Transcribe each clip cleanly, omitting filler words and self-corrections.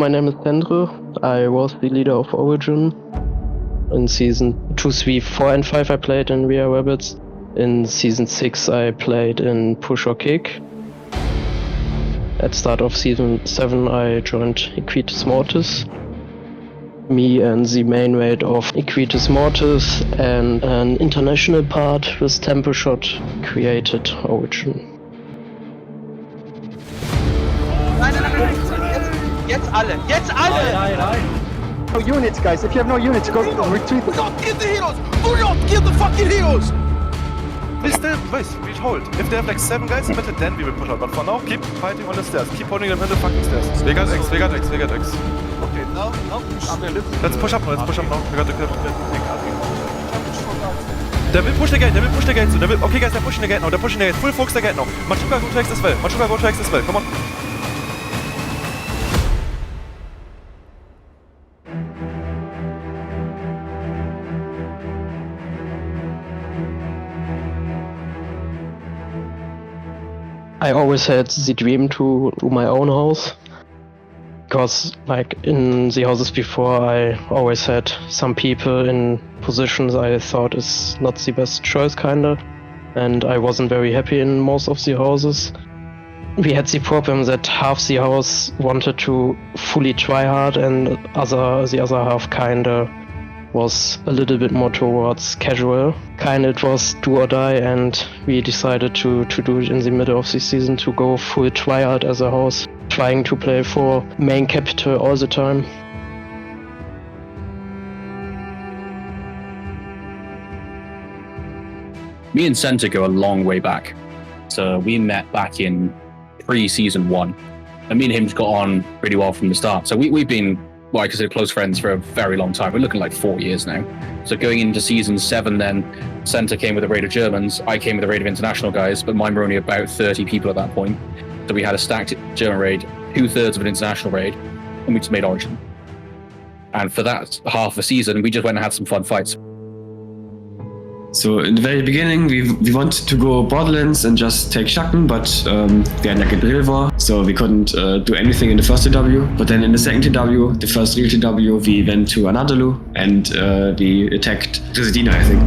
My name is Sandro. I was the leader of Origin. In Season 2, 3, 4 and 5 I played in We Are Rabbits. In Season 6 I played in Push or Kick. At start of Season 7 I joined Equitas Mortis. Me and the main raid of Equitas Mortis and an international part with Tempo Shot created Origin. Nein. Jetzt alle! No units, guys. If you have no units, go retreat. Do not kill the heroes! Do not kill the fucking heroes! We still, wait, we hold. If they have like 7 guys in middle, then we will push out. But for now, keep fighting on the stairs. Keep holding them in the fucking stairs. We got X. Okay, No. let's push up now. We got the clip. They will push the gate, so okay guys, they're pushing the gate now, Full focus the gate now. Machuca, go to X as well. Come on. I always had the dream to do my own house. Because, like, in the houses before, I always had some people in positions I thought is not the best choice, kinda. And I wasn't very happy in most of the houses. We had the problem that half the house wanted to fully try hard and the other half kinda was a little bit more towards casual. Kinda it was do or die, and we decided to do it in the middle of the season to go full tryhard as a house, trying to play for main capital all the time. Me and Senta go a long way back. So we met back in pre-season 1. And me and him got on really well from the start. So we've been, what I consider close friends for a very long time. We're looking like 4 years now. So going into season 7 then, Senta came with a raid of Germans, I came with a raid of international guys, but mine were only about 30 people at that point. So we had a stacked German raid, 2/3 of an international raid, and we just made Origin. And for that half a season, we just went and had some fun fights. So in the very beginning, we wanted to go Borderlands and just take Shaken, but we had like a drill war, so we couldn't do anything in the first TW. But then in the second TW, the first real TW, we went to Anadolu and we attacked Residina, I think.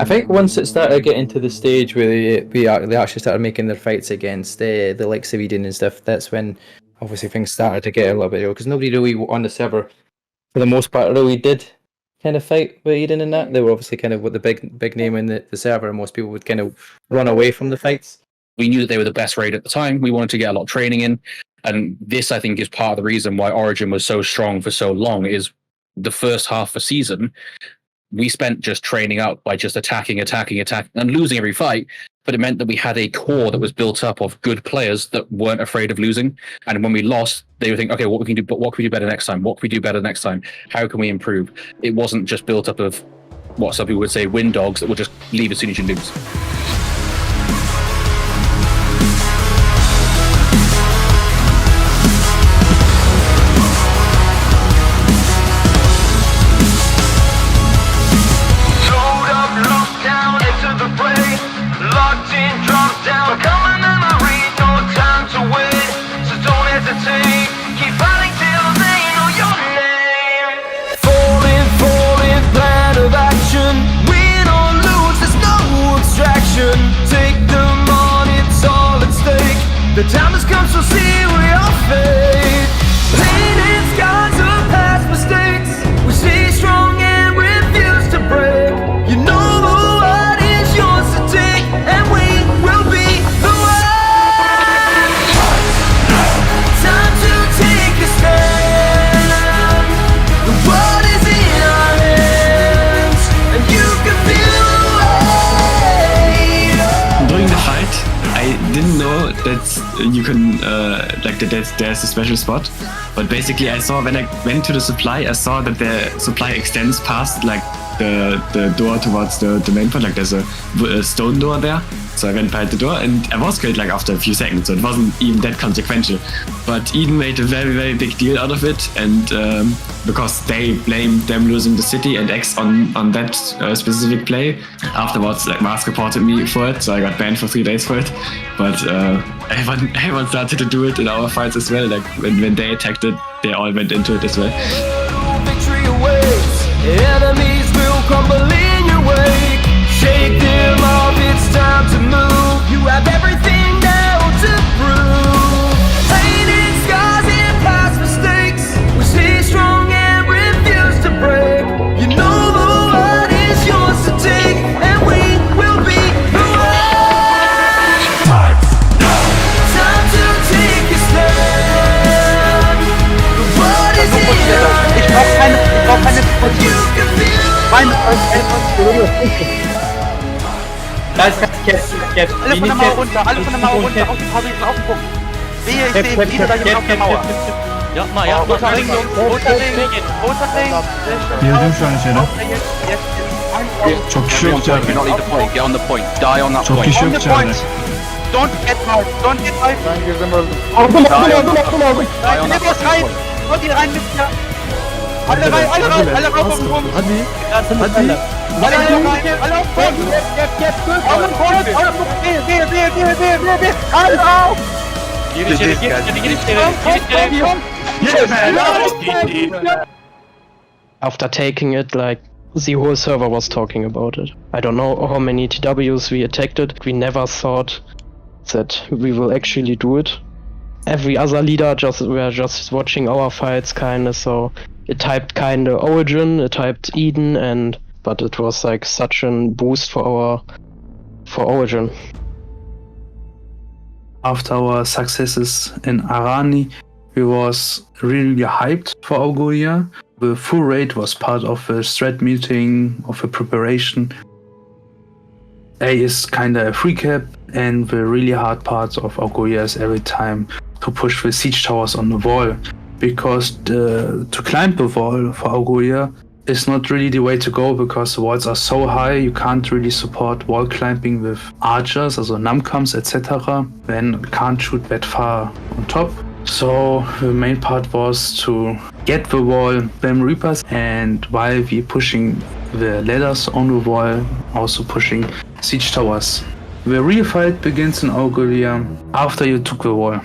I think once it started getting to the stage where they actually started making their fights against the likes of Eden and stuff, that's when obviously things started to get a little bit real, because nobody really on the server, for the most part, really did kind of fight with Eden and that. They were obviously kind of with the big name in the server, and most people would kind of run away from the fights. We knew that they were the best raid at the time. We wanted to get a lot of training in. And this, I think, is part of the reason why Origin was so strong for so long, is the first half of the season, we spent just training out by just attacking, and losing every fight. But it meant that we had a core that was built up of good players that weren't afraid of losing. And when we lost, they would think, okay, what can we do better next time? What can we do better next time? How can we improve? It wasn't just built up of what some people would say win dogs that would just leave as soon as you lose. The time has come to see real fate. Painted scars of past mistakes. We stay strong and refuse to break. You know the world is yours to take, and we will be the one. Time to take a stand. The world is in our hands, and you can feel the weight. During the fight, I didn't know that you can that there's a special spot, but basically I saw when I went to the supply, I saw that the supply extends past like the door towards the main part. Like there's a stone door there, so I went by the door and I was killed like after a few seconds, so it wasn't even that consequential. But Eden made a very, very big deal out of it, and because they blamed them losing the city and X on that specific play. Afterwards, like Mars reported me for it, so I got banned for 3 days for it. But everyone started to do it in our fights as well. Like when they attacked it, they all went into it as well. Victory awaits. Enemies will crumble in your wake. Shake them off, it's time to move. You have everything now to prove. Painted scars and past mistakes. We stay strong and refuse to break. You know the world is yours to take, and we will be the one. Time to take a stand. The world is in our hands. You can feel Alle von der Mauer runter, alle von der Mauer runter, auf die Fabriken, auf den Punkt. Wehe, ich sehe wieder da jemand auf der Mauer. Ja, mal, ja, roter Ring, Jungs, roter Ring, roter Ring. Girdim şu an içeri. Çok kişi yok Can. Get on the point, die on that point. Çok kişi yok Can. Don't get hard, don't get hard. Ben girdim öldüm. Aldım. Nimm was rein, und die rein mit mir. Alle rein, alle rauf auf den Punkt. Hadi. Alle rein, alle auf den Punkt. Auf den Punkt, wehe. Alle auf. After taking it, like, the whole server was talking about it. I don't know how many TWs we attacked it. We never thought that we will actually do it. Every other leader were just watching our fights kinda, so it typed kinda Origin, it typed Eden, but it was like such a boost for Origin. After our successes in Arani, we was really hyped for Auguria. The full raid was part of a strat meeting, of a preparation. A is kinda a free cap, and the really hard part of Auguria is every time to push the siege towers on the wall. Because to climb the wall for Auguria is not really the way to go, because the walls are so high, you can't really support wall climbing with archers, also numcums, etc. Then can't shoot that far on top. So the main part was to get the wall, them reapers, and while we pushing the ladders on the wall, also pushing siege towers. The real fight begins in Auguria after you took the wall.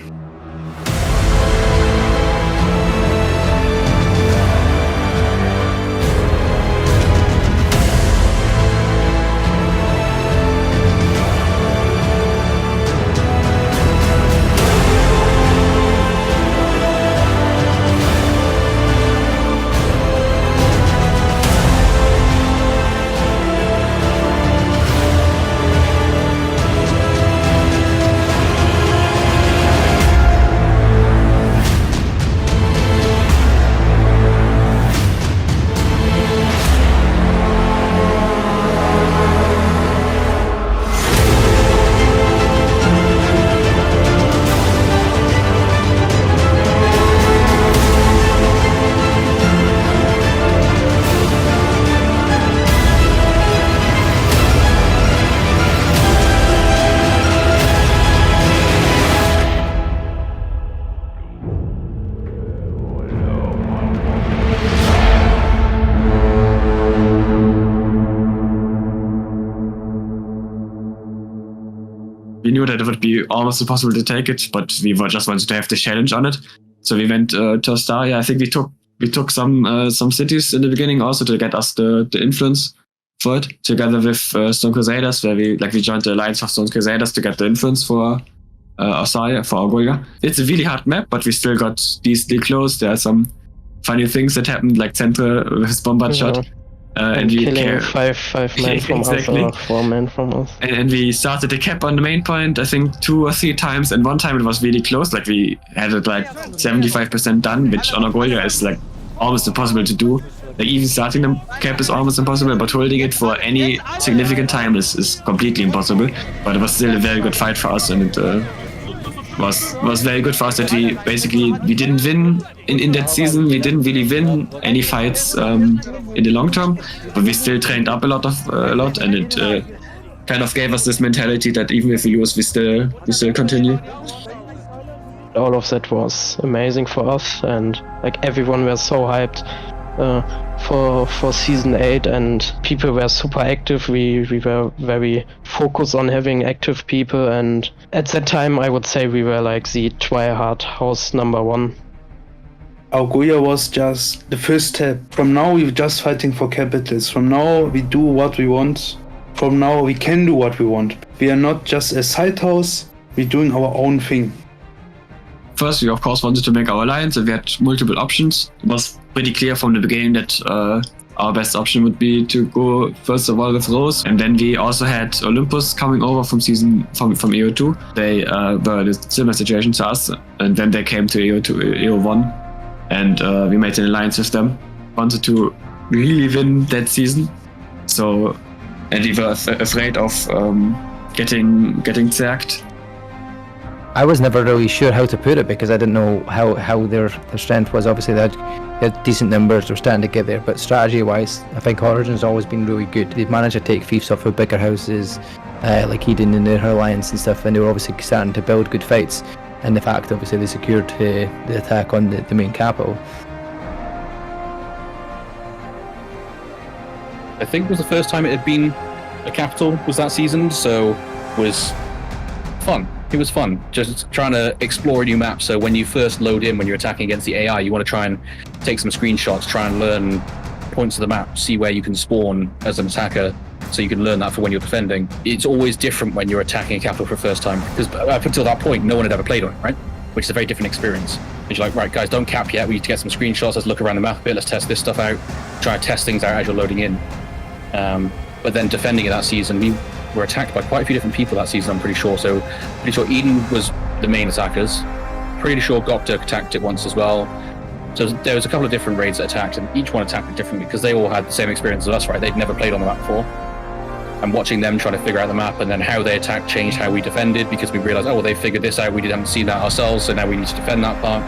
We knew that it would be almost impossible to take it, but we just wanted to have the challenge on it. So we went to Astaria. I think we took some cities in the beginning also to get us the influence for it, together with Stone Crusaders, where we joined the alliance of Stone Crusaders to get the influence for Osaya for Algolia. It's a really hard map, but we still got decently close. There are some funny things that happened, like Centra with his bombard shot. And we killing five men from exactly. us or 4 men from us. And we started the cap on the main point, I think 2 or 3 times, and one time it was really close, like we had it like 75% done, which on Algolia is like almost impossible to do. Like even starting the cap is almost impossible, but holding it for any significant time is completely impossible. But it was still a very good fight for us, and it was very good for us that we didn't win in that season. We didn't really win any fights in the long term, but we still trained up a lot, and it kind of gave us this mentality that even if we lose, we still continue. All of that was amazing for us, and like everyone was so hyped for season 8, and people were super active. We were very focused on having active people, and at that time I would say we were like the try-hard house number 1. Algolia was just the first step. From now we're just fighting for capitals. From now we do what we want. From now we can do what we want. We are not just a side house, we're doing our own thing. First, we of course wanted to make our alliance, and we had multiple options. It was pretty clear from the beginning that our best option would be to go first of all with Rose, and then we also had Olympus coming over from EO2. They were in a similar situation to us, and then they came to EO1, and we made an alliance with them. Wanted to really win that season, and we were afraid of getting zerged. I was never really sure how to put it because I didn't know how their strength was. Obviously they had decent numbers, they were starting to get there, but strategy wise I think Origin's always been really good. They've managed to take fiefs off of bigger houses like Eden in their alliance and stuff, and they were obviously starting to build good fights, and the fact obviously they secured the attack on the main capital. I think it was the first time it had been a capital was that season, so was fun. It was fun, just trying to explore a new map. So when you first load in, when you're attacking against the AI, you want to try and take some screenshots, try and learn points of the map, see where you can spawn as an attacker, so you can learn that for when you're defending. It's always different when you're attacking a capital for the first time, because up until that point, no one had ever played on it, right? Which is a very different experience. And you're like, right, guys, don't cap yet. We need to get some screenshots. Let's look around the map a bit. Let's test this stuff out. Try to test things out as you're loading in. But then defending it that season, we were attacked by quite a few different people that season, I'm pretty sure. So pretty sure Eden was the main attackers. Pretty sure Gokturk attacked it once as well. So there was a couple of different raids that attacked, and each one attacked it differently because they all had the same experience as us, right? They'd never played on the map before. And watching them try to figure out the map, and then how they attacked changed how we defended, because we realized, oh, well, they figured this out, we didn't see that ourselves, so now we need to defend that part.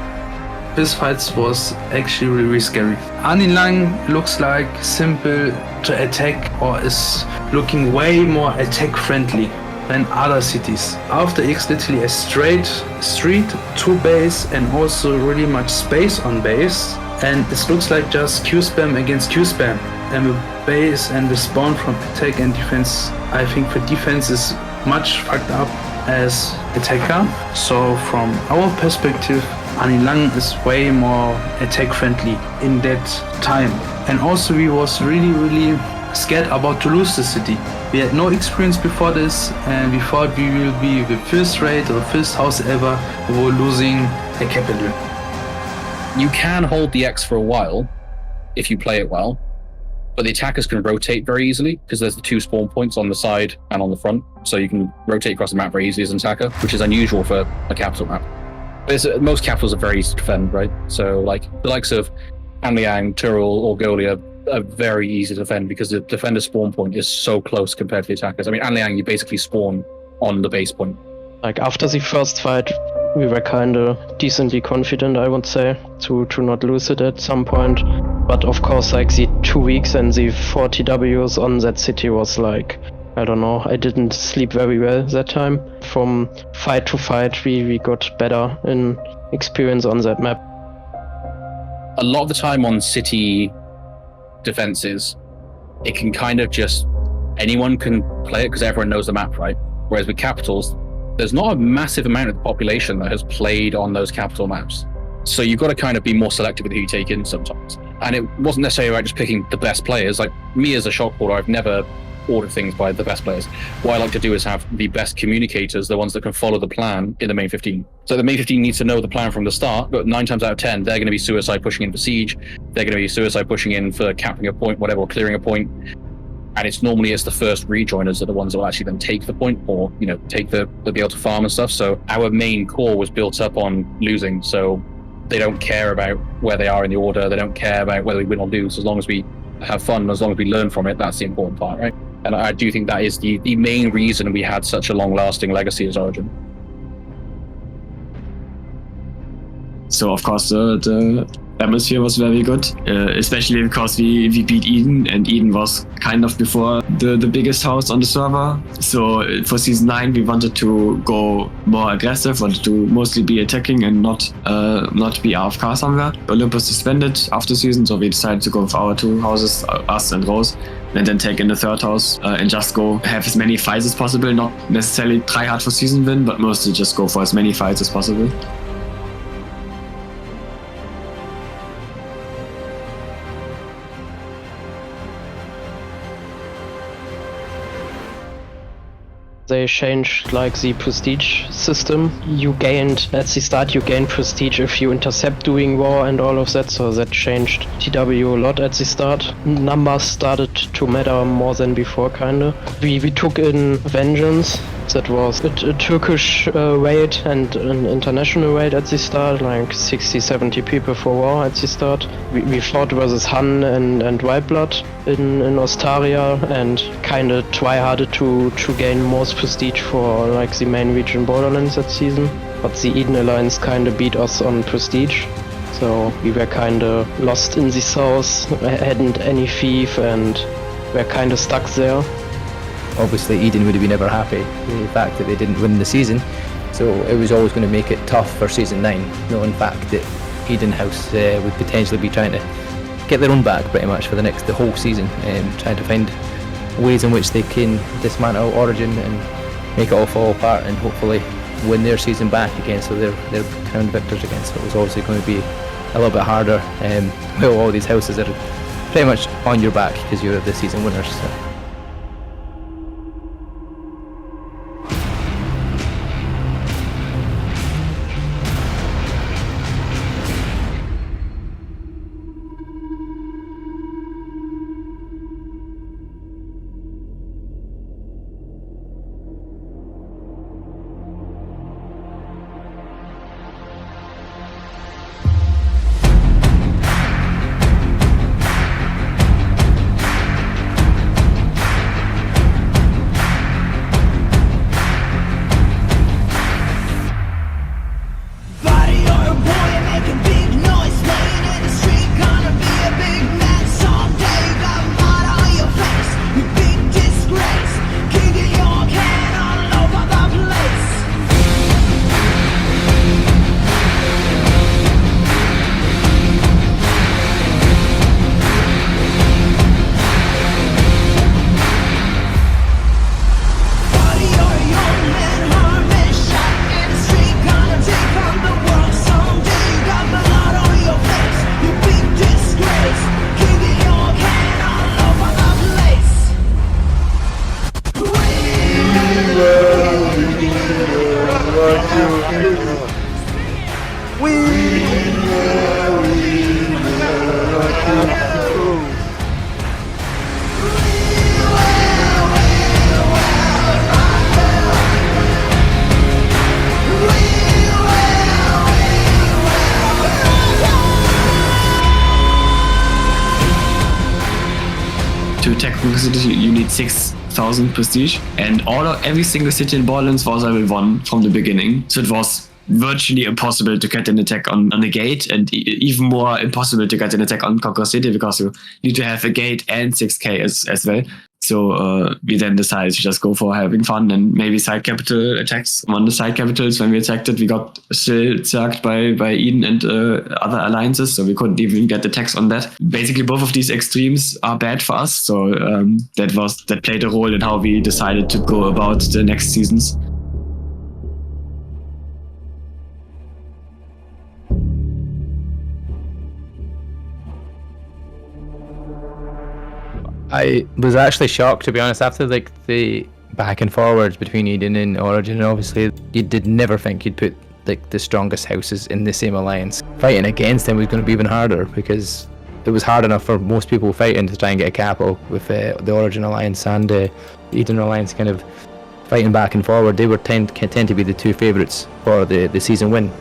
This fight was actually really scary. Anilang looks like simple to attack, or is looking way more attack friendly than other cities. After X literally a straight street to base, and also really much space on base, and it looks like just Q spam against Q spam. And the base and the spawn from attack and defense, I think for defense is much fucked up as attacker. So from our perspective, Anilang is way more attack friendly in that time. And also we was really scared about to lose the city. We had no experience before this, and we thought we will be the first raid or first house ever who were losing a capital. You can hold the X for a while if you play it well, but the attackers can rotate very easily because there's the 2 spawn points on the side and on the front, so you can rotate across the map very easily as an attacker, which is unusual for a capital map. But most capitals are very easy to defend, right? So like the likes of Anliang, Tyrrell, or Golia are very easy to defend because the defender spawn point is so close compared to the attackers. I mean, Anliang, you basically spawn on the base point. Like after the first fight, we were kinda decently confident, I would say, to not lose it at some point. But of course, like the 2 weeks and the 40 Ws on that city was like, I don't know, I didn't sleep very well that time. From fight to fight, we got better in experience on that map. A lot of the time on city defenses, it can kind of just, anyone can play it because everyone knows the map, right? Whereas with capitals, there's not a massive amount of the population that has played on those capital maps. So you've got to kind of be more selective with who you take in sometimes. And it wasn't necessarily about just picking the best players. Like me as a shot caller, I've never order things by the best players. What I like to do is have the best communicators, the ones that can follow the plan in the main 15. So the main 15 needs to know the plan from the start, but 9 times out of 10, they're going to be suicide pushing in for siege. They're going to be suicide pushing in for capping a point, whatever, or clearing a point. And it's the first rejoiners that are the ones that will actually then take the point, or they'll be able to farm and stuff. So our main core was built up on losing. So they don't care about where they are in the order. They don't care about whether we win or lose. As long as we have fun, as long as we learn from it, that's the important part, right? And I do think that is the main reason we had such a long-lasting legacy as Origin. So of course the atmosphere was very good, especially because we beat Eden, and Eden was kind of before the biggest house on the server. So for season 9 we wanted to go more aggressive, wanted to mostly be attacking and not be AFK somewhere. Olympus disbanded after season, so we decided to go with our 2 houses, us and Rose, and then take in the 3rd house and just go have as many fights as possible, not necessarily try hard for season win, but mostly just go for as many fights as possible. They changed like the prestige system. You gained at the start, you gained prestige if you intercept doing war and all of that, so that changed TW a lot at the start. Numbers started to matter more than before, kinda. We took in Vengeance. That was a Turkish raid and an international raid at the start, like 60-70 people for war at the start. We fought versus Han and Wildblood in Ostaria and kinda try-harded to gain most prestige for like the main region Borderlands that season. But the Eden Alliance kinda beat us on prestige. So we were kinda lost in the south, hadn't any thief and were kinda stuck there. Obviously Eden would have been ever happy with the fact that they didn't win the season, so it was always going to make it tough for season 9, knowing fact that Eden House would potentially be trying to get their own back pretty much for the whole season, and trying to find ways in which they can dismantle Origin and make it all fall apart and hopefully win their season back again, so they're crowned victors again. So it was obviously going to be a little bit harder. Well, all these houses are pretty much on your back because you're the season winners. So. To attack City, you need 6,000 prestige, and every single city in Borderlands was level 1 from the beginning. So it was virtually impossible to get an attack on the gate, and even more impossible to get an attack on Conqueror City because you need to have a gate and 6k as well. So we then decided to just go for having fun and maybe side capital attacks. On the side capitals, when we attacked it, we got still circled by Eden and other alliances, so we couldn't even get attacks on that. Basically, both of these extremes are bad for us, so that played a role in how we decided to go about the next seasons. I was actually shocked, to be honest, after like the back and forwards between Eden and Origin. Obviously, you did never think you'd put like the strongest houses in the same alliance. Fighting against them was going to be even harder, because it was hard enough for most people fighting to try and get a capital with the Origin alliance and Eden alliance kind of fighting back and forward. They were tend to be the two favourites for the season win.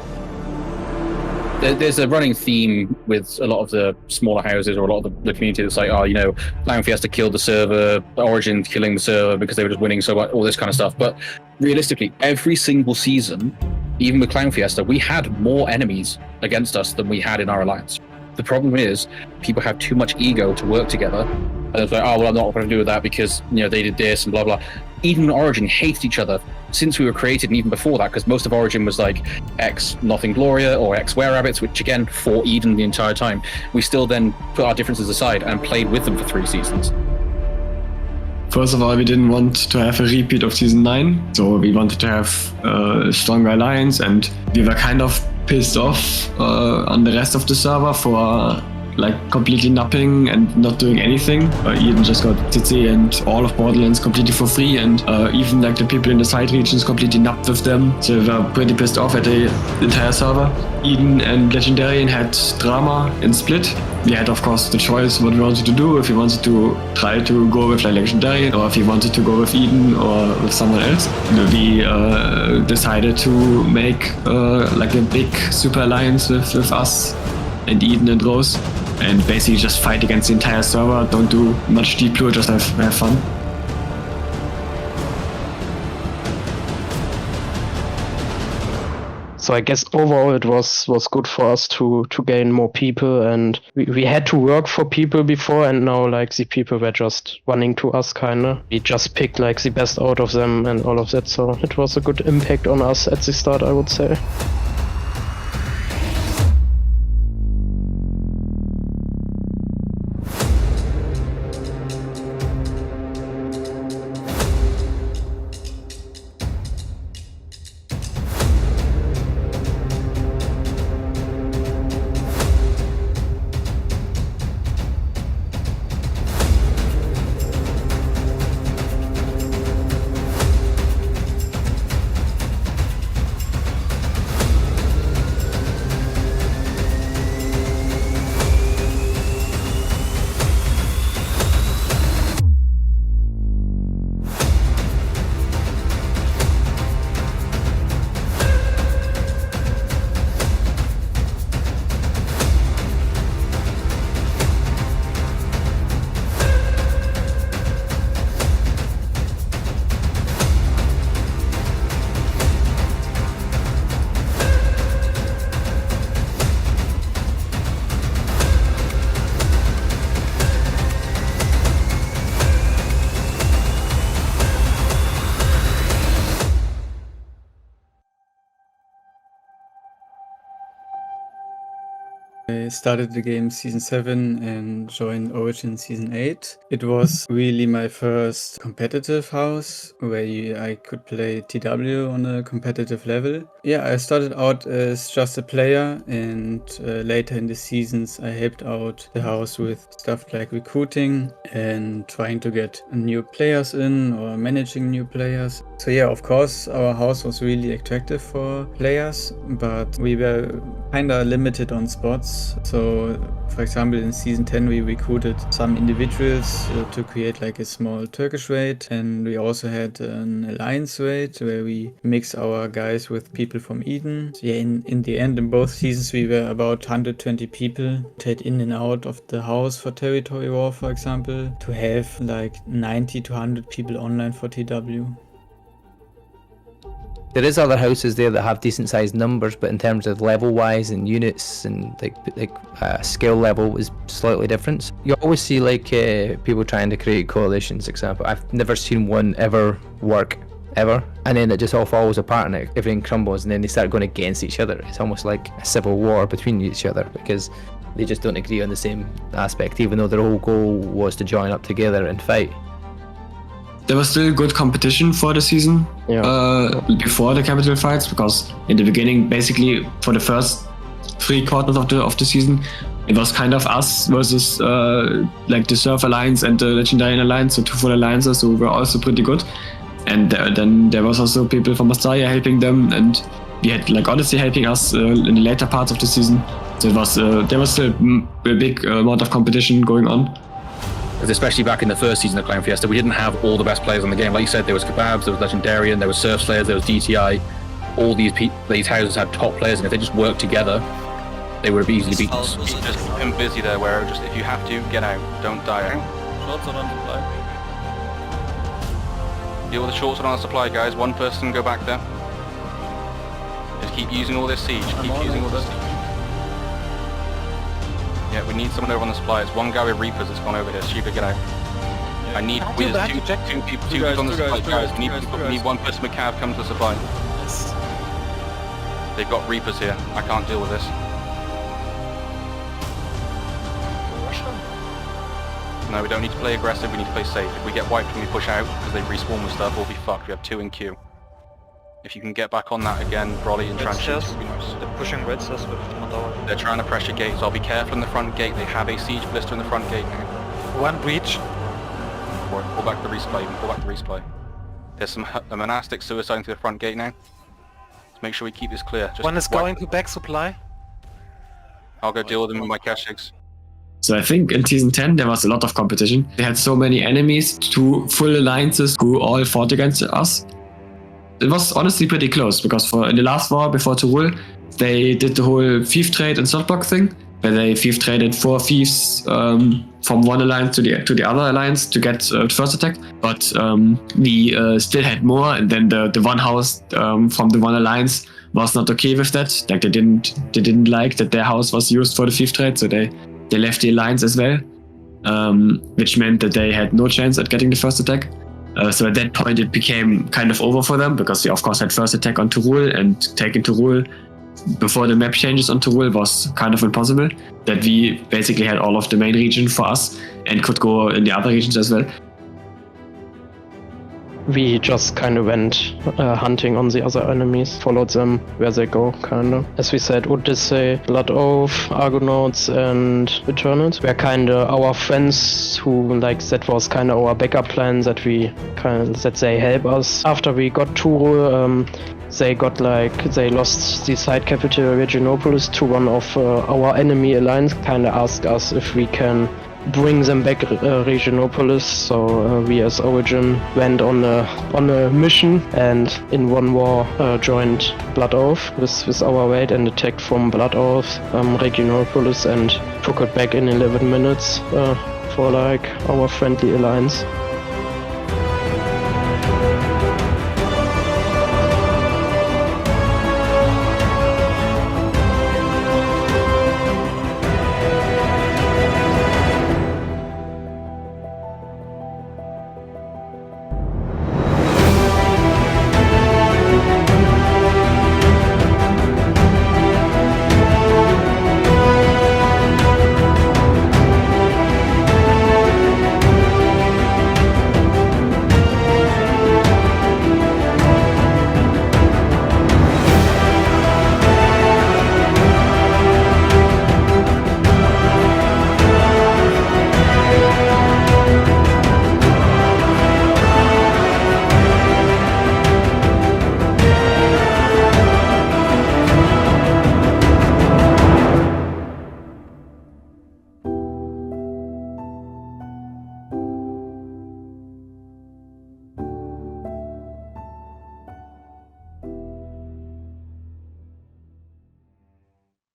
There's a running theme with a lot of the smaller houses or a lot of the community that's like, oh, you know, Clown Fiesta killed the server, Origin killing the server because they were just winning so much, all this kind of stuff. But realistically, every single season, even with Clown Fiesta, we had more enemies against us than we had in our alliance. The problem is people have too much ego to work together. And it's like, oh, well, I'm not going to do that because, you know, they did this and blah, blah. Eden and Origin hated each other since we were created, and even before that, because most of Origin was like X Nothing Gloria or X Were Rabbits, which again, fought Eden the entire time. We still then put our differences aside and played with them for 3 seasons. First of all, we didn't want to have a repeat of season 9, so we wanted to have a stronger alliance, and we were kind of pissed off on the rest of the server for like completely nothing and not doing anything. Eden just got TC and all of Borderlands completely for free, and even like the people in the side regions completely napped with them. So we were pretty pissed off at the entire server. Eden and Legendarian had drama in Split. We had, of course, the choice what we wanted to do, if we wanted to try to go with like Legendarian or if we wanted to go with Eden or with someone else. We decided to make like a big super alliance with us and Eden and Rose, and basically just fight against the entire server. Don't do much deep blue, just have fun. So I guess overall it was good for us to gain more people, and we had to work for people before, and now like the people were just running to us kinda. We just picked like the best out of them and all of that, so it was a good impact on us at the start, I would say. I started the game season 7 and joined Origin season 8. It was really my first competitive house where I could play TW on a competitive level. Yeah, I started out as just a player, and later in the seasons I helped out the house with stuff like recruiting and trying to get new players in or managing new players. So yeah, of course our house was really attractive for players, but we were kinda limited on spots. So for example, in season 10 we recruited some individuals to create like a small Turkish raid, and we also had an alliance raid where we mix our guys with people from Eden. So yeah, in the end, in both seasons we were about 120 people, trade in and out of the house for territory war, for example, to have like 90 to 100 people online for TW. There is other houses there that have decent sized numbers, but in terms of level wise and units and like skill level is slightly different. You always see like people trying to create coalitions, for example. I've never seen one ever work, ever. And then it just all falls apart and everything crumbles, and then they start going against each other. It's almost like a civil war between each other because they just don't agree on the same aspect, even though their whole goal was to join up together and fight. There was still good competition for the season before the capital fights, because in the beginning, basically for the first 3 quarters of the season, it was kind of us versus like the Surf Alliance and the Legendary Alliance, so two full alliances who were also pretty good. And then there was also people from Australia helping them, and we had like Odyssey helping us in the later parts of the season. So it was there was still a big amount of competition going on. Especially back in the first season of Clan Fiesta, we didn't have all the best players on the game. Like you said, there was Kebabs, there was Legendarian, there was Surf Slayers, there was DTI. All these houses had top players, and if they just worked together, they would have easily beaten us. Just keep him busy there, where just if you have to, get out. Don't die out. Shots on supply. Deal with the shorts on supply, guys. One person go back there. Just keep using all this siege. Keep using all this siege. Yeah, we need someone over on the supply. It's one guy with Reapers that's gone over here. Shiva, get out. Yeah. I need two people on the supply, guys. We need one person with Cav come to the supply. Yes. They've got Reapers here. I can't deal with this. No, we don't need to play aggressive, we need to play safe. If we get wiped when we push out, because they respawn with stuff, we'll be fucked. We have 2 in queue. If you can get back on that again, Broly and Transitions will be nice. They're pushing red cells with Mandala. They're trying to pressure gates. I'll be careful in the front gate. They have a siege blister in the front gate now. One breach. Pull back the resupply, even pull back the resupply. There's some monastic suicide into the front gate now. Let's make sure we keep this clear. Just one is going to back supply. I'll go deal with them with my cash eggs. So I think in Season 10 there was a lot of competition. They had so many enemies, 2 full alliances who all fought against us. It was honestly pretty close, because in the last war before Tyrul, they did the whole thief trade and slotbox thing, where they thief traded 4 thieves from one alliance to the other alliance to get first attack. But we still had more, and then the one house from the one alliance was not okay with that. Like they didn't like that their house was used for the thief trade, so they left the alliance as well, which meant that they had no chance at getting the first attack. So at that point it became kind of over for them, because we of course had first attack on Tyrul, and taking Tyrul before the map changes on Tyrul was kind of impossible. That we basically had all of the main region for us and could go in the other regions as well. We just kind of went hunting on the other enemies, followed them where they go, kind of. As we said, Odyssey, Blood Oath, Argonauts and Eternals were kind of our friends who, like, that was kind of our backup plan, that they help us. After we got Turo, they lost the side capital Reginopolis to one of our enemy alliance, kind of asked us if we can bring them back Reginopolis. So we as Origin went on a mission, and in one war joined Blood Oath with our raid and attacked from Blood Oath Reginopolis and took it back in 11 minutes for like our friendly alliance.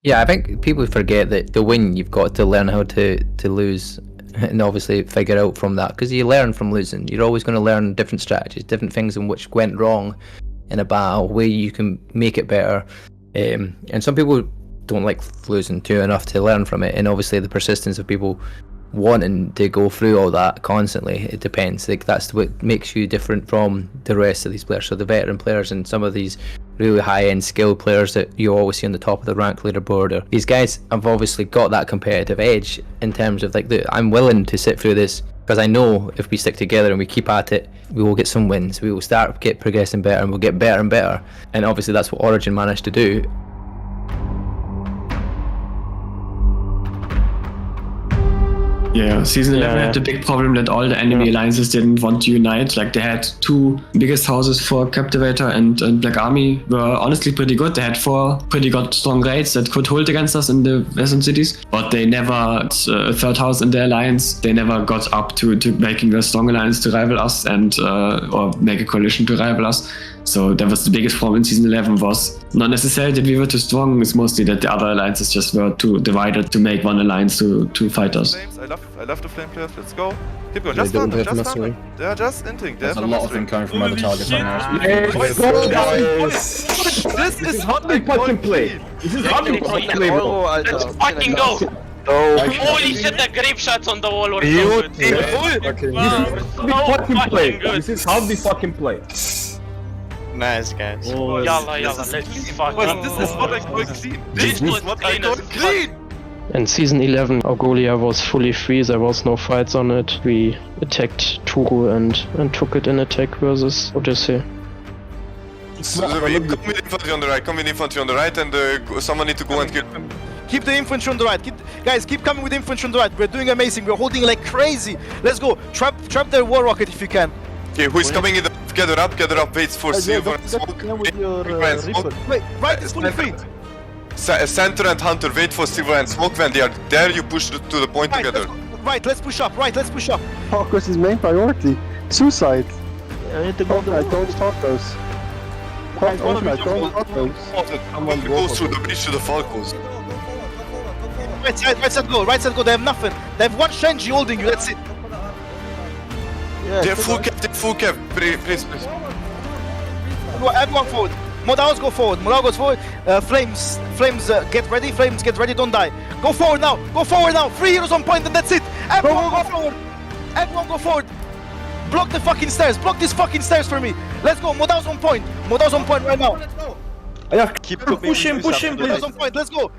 Yeah, I think people forget that to win, you've got to learn how to lose, and obviously figure out from that, because you learn from losing. You're always going to learn different strategies, different things in which went wrong in a battle, where you can make it better. And some people don't like losing too enough to learn from it, and obviously the persistence of people wanting to go through all that constantly, it depends. Like, that's what makes you different from the rest of these players. So the veteran players and some of these really high-end skilled players that you always see on the top of the rank leaderboard, or these guys have obviously got that competitive edge in terms of like, I'm willing to sit through this because I know if we stick together and we keep at it, we will get some wins. We will start progressing better, and we'll get better and better. And obviously that's what Origin managed to do. Yeah, season 11 had the big problem that all the enemy alliances didn't want to unite. Like they had two biggest houses for Captivator and Black Army were honestly pretty good. They had 4 pretty good strong raids that could hold against us in the western cities, but they never got a third house in their alliance. They never got up to making a strong alliance to rival us and or make a coalition to rival us. So that was the biggest problem in season 11, was not necessarily that we were too strong, it's mostly that the other alliances just were too divided to make one alliance to fight us. I love the flame players, let's go. Keep going, just stand them. They are just inting, there's a lot of them coming from other targets right now. Let's go, guys! This is hotly fucking play! This is hotly fucking play, bro! Let's fucking go! Holy shit, the grape shots on the wall were so good. This is how we fucking play. Nice, guys. Yalla, let's fucking This is what I call clean. This is what I call clean. In season 11, Augolia was fully free, there was no fights on it. We attacked Turu and took it in attack versus Odyssey. Come with infantry on the right, and someone need to go and kill them. Keep the infantry on the right. Guys, keep coming with infantry on the right. We're doing amazing. We're holding like crazy. Let's go. Trap their war rocket if you can. Okay, who is coming in the... Gather up, wait for Silver and Smoke. Wait, right is fully free. Center and Hunter, wait for Silver and Smoke. When they are there, you push to the point together. Let's push up. Focus is main priority. Suicide. Don't talk those. Don't talk those. Someone goes through the bridge to the Falcons. Right side go. They have nothing. They have one Shenji holding you, that's it. They're full cap, please. Everyone forward. Modaos go forward. Flames, get ready, don't die. Go forward now. 3 heroes on point and that's it. Everyone go forward. Block the fucking stairs. Block these fucking stairs for me. Let's go. Modaos on point right now. Keep Push him, please. Modaos on point. Let's go,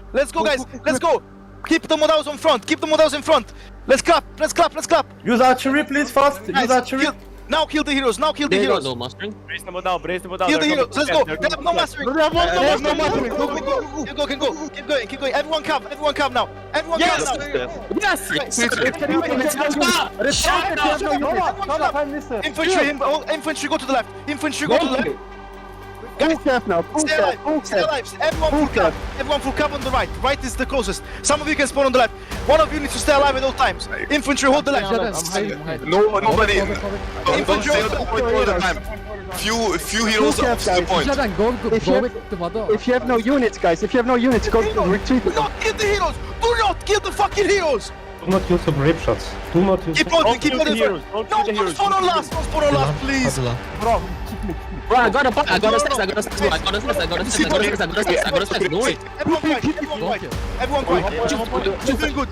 guys. Let's go. Keep the Modaos in front. Let's clap. Use archery, please, fast. Use archery. Now kill the heroes. No mastering. Brace them down. Kill the heroes. Let's go. They have no mastering. Keep going. Everyone come now. Yes. Infantry go to the left. Guys, stay alive. Everyone full cap on the right. Right is the closest. Some of you can spawn on the left. One of you needs to stay alive at all times. Infantry hold the left. Nobody. Infantry hold the point all the time. Few heroes up to the point. If you have no units, guys, go retreat. Do not kill the heroes. Do not kill the fucking heroes. Do not use some rape shots. Keep on heroes. No, don't spawn on last, please. Bro, I got a stairs, don't worry. Everyone quiet. You're doing good.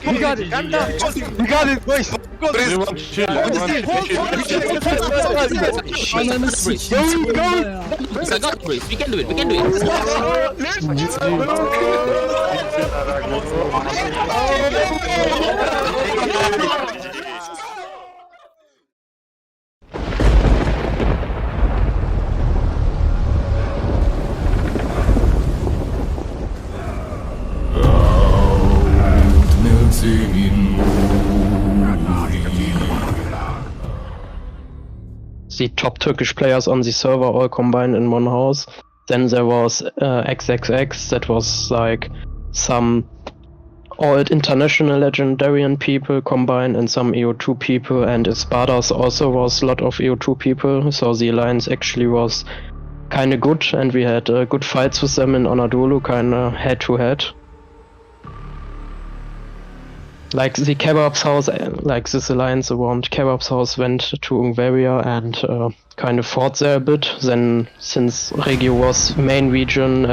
We got it, boys. I got Chris, we can do it. The top Turkish players on the server all combined in one house. Then there was XXX, that was like some old international legendarian people combined and some EO2 people, and Espadas also was a lot of EO2 people, so the alliance actually was kinda good and we had good fights with them in Anadolu, kinda head to head. Like the Kebab's house, like this alliance around Kebab's house went to Ungvaria and kind of fought there a bit. Then, since Regio was main region,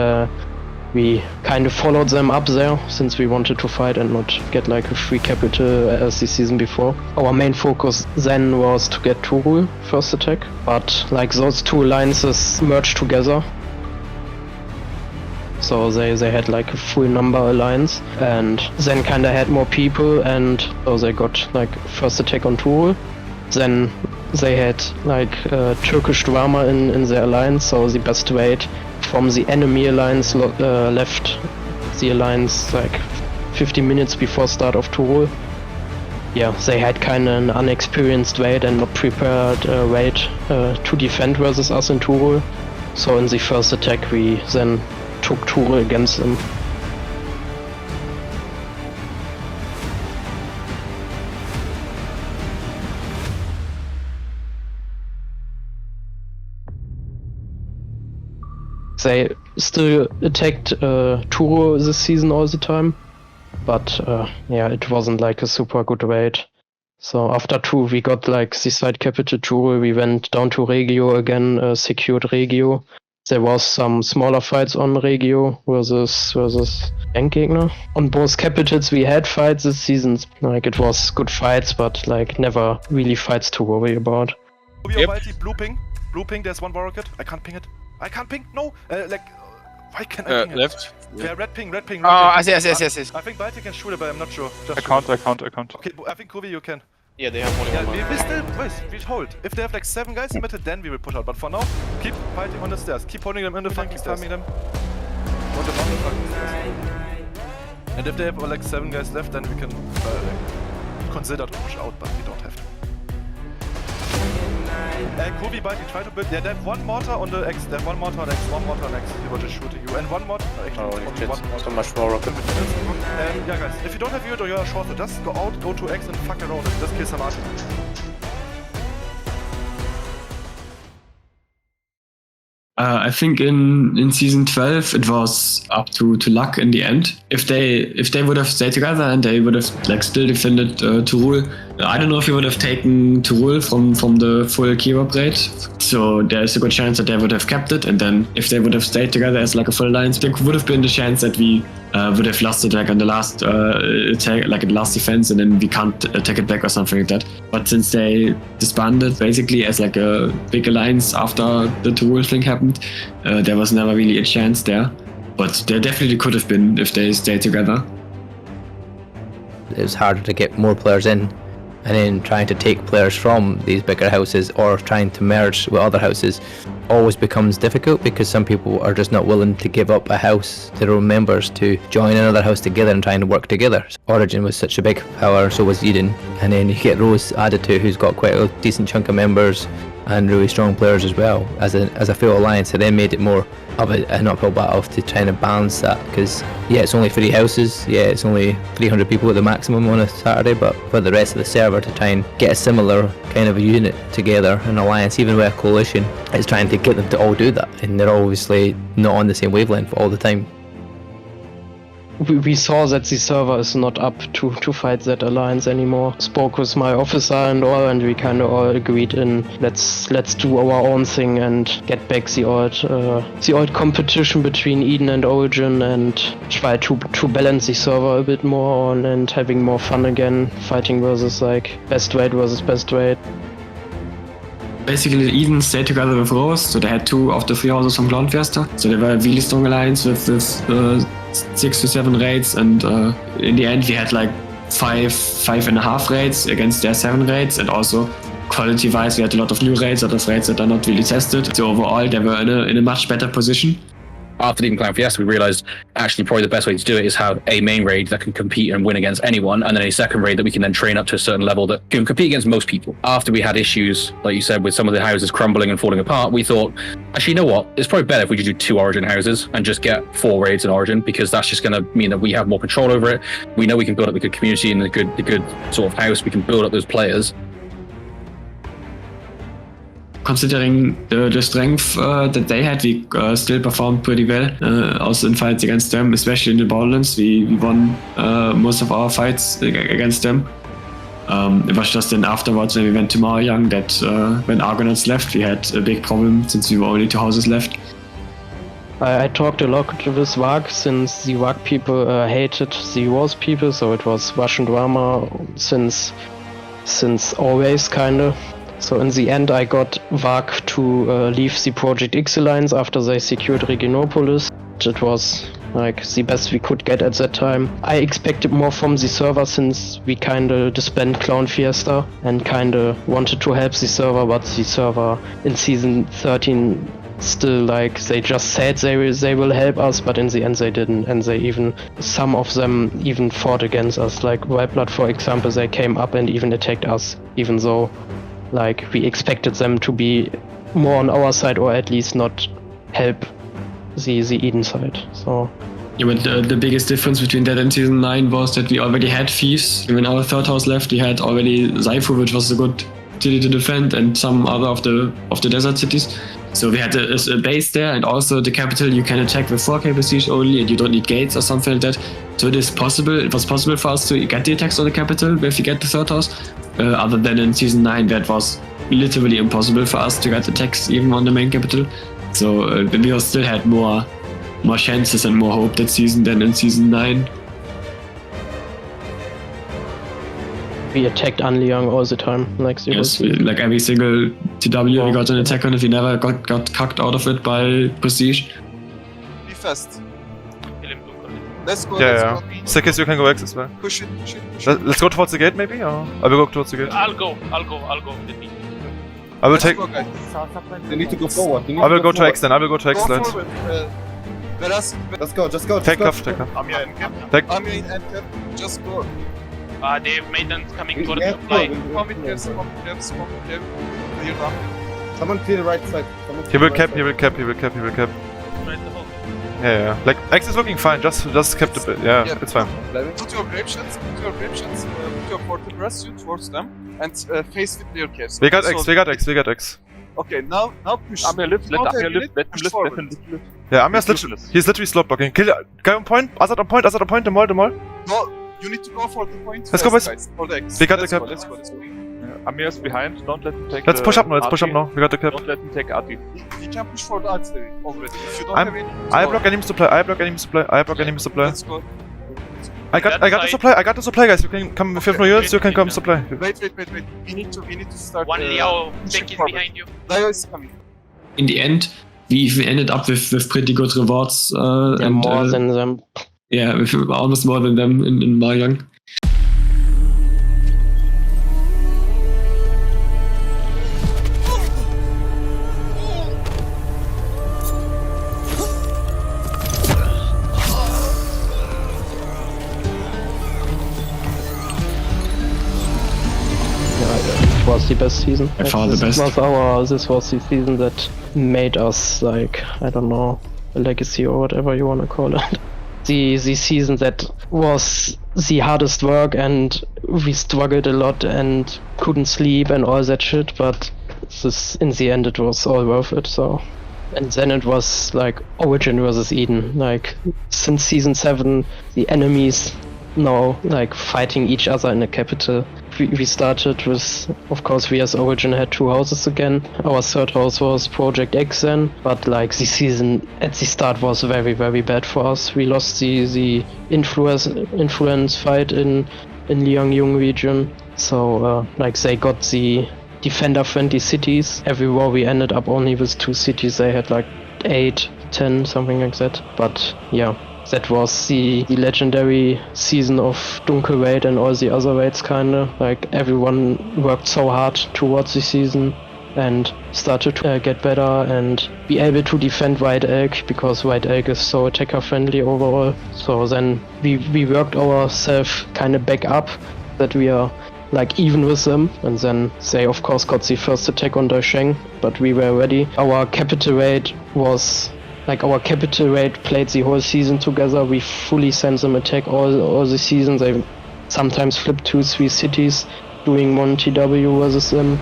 we kind of followed them up there, since we wanted to fight and not get like a free capital as the season before. Our main focus then was to get Turul first attack, but like those two alliances merged together. So they had like a full number alliance and then kinda had more people, and so they got like first attack on Turul. Then they had like Turkish drama in their alliance, so the best weight from the enemy alliance left the alliance like 50 minutes before start of Tyrol. Yeah, they had kind of an unexperienced raid and not prepared raid to defend versus us in Tyrol. So in the first attack we then took Tyrol against them. They still attacked Turo this season all the time, but yeah, it wasn't like a super good raid. So after 2 we got like the side capital Turo, we went down to Regio again, secured Regio. There was some smaller fights on Regio versus Endgegner. On both capitals we had fights this season, like it was good fights, but like never really fights to worry about. Blue ping, there's one war rocket. I can't ping it. I can't ping. No, why can't I ping left. it? Yeah, red ping. Oh, I see. I think Balti can shoot it, but I'm not sure. Just I can't. Okay, I think Kovi you can. Yeah, they have only one. We still, we hold. If they have like 7 guys in middle, then we will push out. But for now, keep fighting on the stairs. Keep holding them in the front, keep farming them. On the fucking stairs. And if they have like 7 guys left, then we can consider to push out, but we don't have to. Kobe, Balti, try to build. Yeah, they have 1 mortar on the X. They have 1 mortar on X. 1 mortar on X. He was just shooting you. And 1 mortar. Actually, one mortar. So much more rocket. Yeah, guys. If you don't have unit or you are short, just go out, go to X and fuck around and just kill some archer. I think in season 12 it was up to luck in the end. If they would have stayed together and they would have like still defended Tyrol, I don't know if he would have taken Tyrol from the full Kira raid. So there's a good chance that they would have kept it, and then if they would have stayed together as like a full alliance, there would have been the chance that we would have lost it like on the last attack, like in the last defense, and then we can't take it back or something like that. But since they disbanded basically as like a big alliance after the Tyrol thing happened, there was never really a chance there. But there definitely could have been if they stayed together. It was harder to get more players in, and then trying to take players from these bigger houses or trying to merge with other houses always becomes difficult, because some people are just not willing to give up a house to their own members to join another house together and trying to work together. Origin was such a big power, so was Eden, and then you get Rose added to, who's got quite a decent chunk of members and really strong players as well as a full alliance. It then made it more of an uphill battle to try to balance that, because yeah, it's only 3 houses, yeah, it's only 300 people at the maximum on a Saturday, but for the rest of the server to try and get a similar kind of a unit together, an alliance, even with a coalition, it's trying to get them to all do that, and they're obviously not on the same wavelength all the time. We saw that the server is not up to fight that alliance anymore. Spoke with my officer and all, and we kind of all agreed in let's do our own thing and get back the old competition between Eden and Origin, and try to balance the server a bit more on and having more fun again, fighting versus like best raid versus best raid. Basically, Eden stayed together with Rose, so they had 2 of the 3 houses from Clown Fiesta. So they were a really strong alliance with 6 to 7 raids, and in the end we had like 5.5 raids against their 7 raids, and also quality-wise we had a lot of new raids, a lot of raids that are not really tested. So overall they were in a much better position. After leaving Clown Fiesta, we realized actually probably the best way to do it is have a main raid that can compete and win against anyone, and then a second raid that we can then train up to a certain level that can compete against most people. After we had issues, like you said, with some of the houses crumbling and falling apart, we thought, actually, you know what? It's probably better if we just do 2 Origin houses and just get 4 raids in Origin, because that's just going to mean that we have more control over it. We know we can build up the good community and the good sort of house. We can build up those players. Considering the strength that they had, we still performed pretty well. Also in fights against them, especially in the Borderlands, we won most of our fights against them. It was just then afterwards when we went to Mariang that when Argonauts left, we had a big problem since we were only 2 houses left. I talked a lot with WAG, since the WAG people hated the Wars people, so it was Russian drama since always, kinda. So in the end I got WAG to leave the Project X Alliance after they secured Reginopolis. It was like the best we could get at that time. I expected more from the server, since we kinda disbanded Clown Fiesta and kinda wanted to help the server, but the server in season 13 still like they just said they will help us, but in the end they didn't, and some of them even fought against us. Like White Blood, for example, they came up and even attacked us, even though like we expected them to be more on our side, or at least not help the Eden side. So. Yeah, but the biggest difference between that and Season 9 was that we already had Thieves. When our third house left, we had already Zaifu, which was a good city to defend, and some other of the desert cities. So we had a base there, and also the capital you can attack with 4K prestige only, and you don't need gates or something like that. So it is possible. It was possible for us to get the attacks on the capital if you get the third house. Other than in Season 9, that was literally impossible for us to get attacks even on the main capital. So we still had more chances and more hope that season than in Season 9. We attacked Anliang all the time, like like every single TW we got an attack on if we never got cucked out of it by prestige. Be fast. Let's go. Yeah. Sekis, you can go X as well. Push it. Let's go towards the gate maybe, or I will go towards the gate. I'll go with me. I will take. They need to go forward. I will go to X then. Let's go. Take off. I'm here in camp. Just go. They've made them coming towards the fly. Someone clear the right side. He will cap. Yeah. Like X is looking fine. Just kept a bit. Yeah, it's fine. Put your grape shots. Put your portal press towards them and face the clear caves. We got X. Okay, now push. Let him lift. Yeah, Amir's literally. He's literally slot blocking. Kill guy on point. Azad on point. The mall. No, you need to go for the point. Let's go, boys. For the X. We got the cap. Let's go. Amir is behind. Don't let him take. Let's push up now. We got the cap. Don't let him take Arti. We can push for the artillery already. If you don't have it, I block enemy supply. Let's go. I got the supply, guys. You can come if you have no units. You can come supply. Wait. We need to start. One Liao Beck is behind you. Liao is coming. In the end, we even ended up with pretty good rewards. And more than them. Yeah, with almost more than them in Maryang. Was the best season. By far the best. This was the season that made us, like, I don't know, a legacy or whatever you want to call it. The season that was the hardest work, and we struggled a lot and couldn't sleep and all that shit, but in the end it was all worth it. So, and then it was like Origin versus Eden. Like, since Season 7, the enemies now like fighting each other in the capital. We started with, of course, we as Origin had 2 houses again. Our third house was Project X then, but like the season at the start was very, very bad for us. We lost the influence fight in Liangyung region. So like they got the defender-friendly cities. Every war we ended up only with 2 cities. They had like 8, 10, something like that. But yeah. That was the legendary season of Dunkel Raid and all the other raids kinda. Like, everyone worked so hard towards the season and started to get better and be able to defend White Elk, because White Elk is so attacker friendly overall. So then we worked ourselves kinda back up that we are like even with them, and then they of course got the first attack on Daisheng, but we were ready. Our capital raid played the whole season together. We fully sent them attack all the season. They sometimes flipped 2-3 cities doing 1 TW versus them.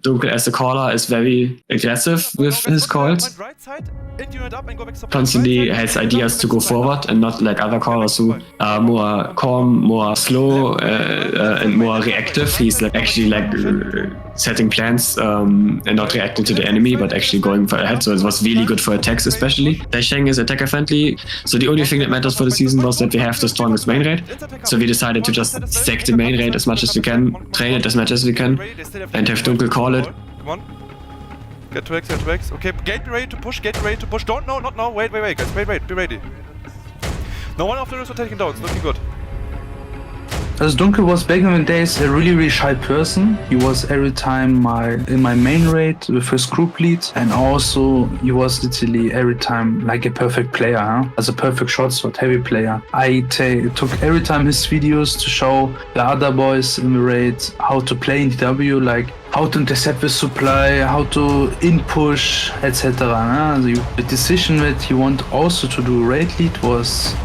Dunkel as a caller is very aggressive with his calls. Constantly has ideas to go forward and not like other callers who are more calm, more slow, and more reactive. He's like actually like setting plans and not reacting to the enemy, but actually going for ahead. So it was really good for attacks, especially. Dasheng is attacker friendly. So the only thing that matters for the season was that we have the strongest main rate. So we decided to just stack the main rate as much as we can, train it as much as we can, and have Dunkel call it. Come on. Get to X, get to X. Okay, get ready to push, get ready to push. Don't, no, not now. Wait, guys. Wait, be ready. No one of the rest are taking down. It's looking good. As Dunkel was back in the days a really shy person. He was every time in my main raid, the first group lead, and also he was literally every time like a perfect player, as a perfect shot heavy player. I took every time his videos to show the other boys in the raid how to play in DW, like how to intercept the supply, how to in-push, etc. The decision that he wanted also to do raid lead was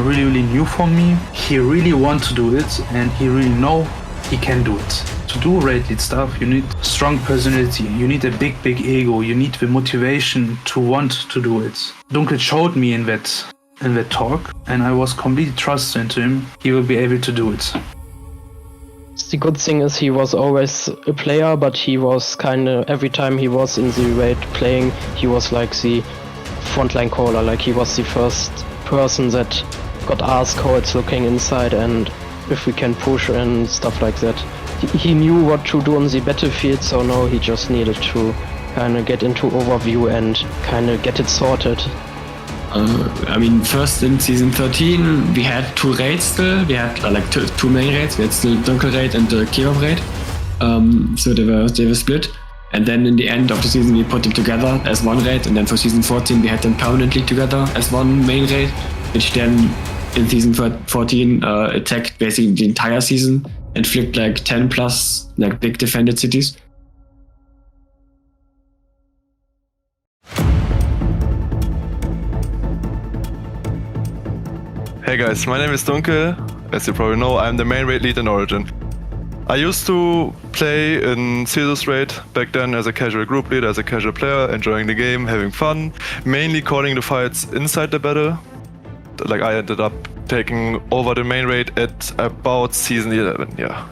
really new for me. He really want to do it, and he really know he can do it. To do raid lead stuff, you need strong personality, you need a big ego, you need the motivation to want to do it. Dunkel showed me in that talk, and I was completely trusted into him. He will be able to do it. The good thing is he was always a player, but he was every time he was in the raid playing, he was like the frontline caller, like he was the first person that got asked how it's looking inside and if we can push and stuff like that. He knew what to do on the battlefield, so now he just needed to get into overview and get it sorted. I mean, first in season 13 we had 2 raids still. We had like two main raids. We had still Dunkel raid and the Kiev raid. So they were split. And then in the end of the season we put them together as one raid. And then for season 14 we had them permanently together as one main raid, which then in season 14 attacked basically the entire season and flipped like 10 plus like big defended cities. Hey guys, my name is Dunkel. As you probably know, I'm the main raid lead in Origin. I used to play in Caesar's raid back then as a casual group leader, as a casual player, enjoying the game, having fun, mainly calling the fights inside the battle. Like I ended up taking over the main raid at about season 11, yeah.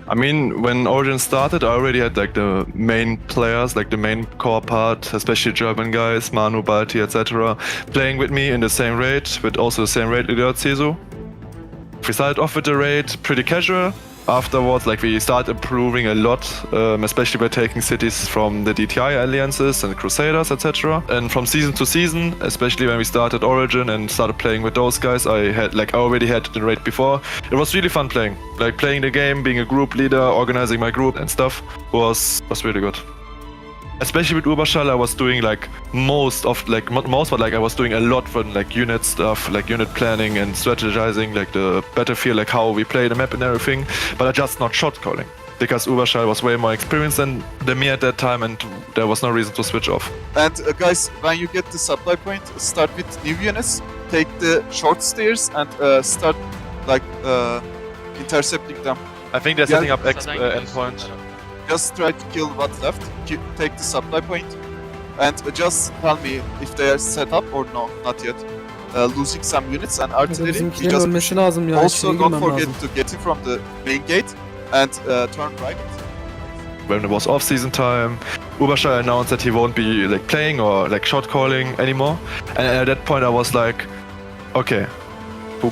I mean, when Origin started, I already had like the main players, like the main core part, especially German guys, Manu, Balti, etc., playing with me in the same raid, with also the same raid leader, Cesu. We started off with the raid pretty casual. Afterwards, like we started improving a lot, especially by taking cities from the DTI alliances and Crusaders, etc. And from season to season, especially when we started Origin and started playing with those guys, I already had the raid before. It was really fun playing. Like playing the game, being a group leader, organizing my group and stuff was really good. Especially with Überschall, I was doing like I was doing a lot for like unit stuff, like unit planning and strategizing, like the battlefield, like how we play the map and everything, but I just not shot calling. Because Überschall was way more experienced than me at that time and there was no reason to switch off. And guys, when you get the supply point, start with new units, take the short stairs and start like intercepting them. I think they're setting up X endpoint. Just try to kill what's left, take the supply point, and just tell me if they are set up or no, not yet. Losing some units and artillery, we just also don't forget to get in from the main gate and turn right. When it was off-season time, Überschall announced that he won't be like playing or like shot calling anymore, and at that point I was like, okay, who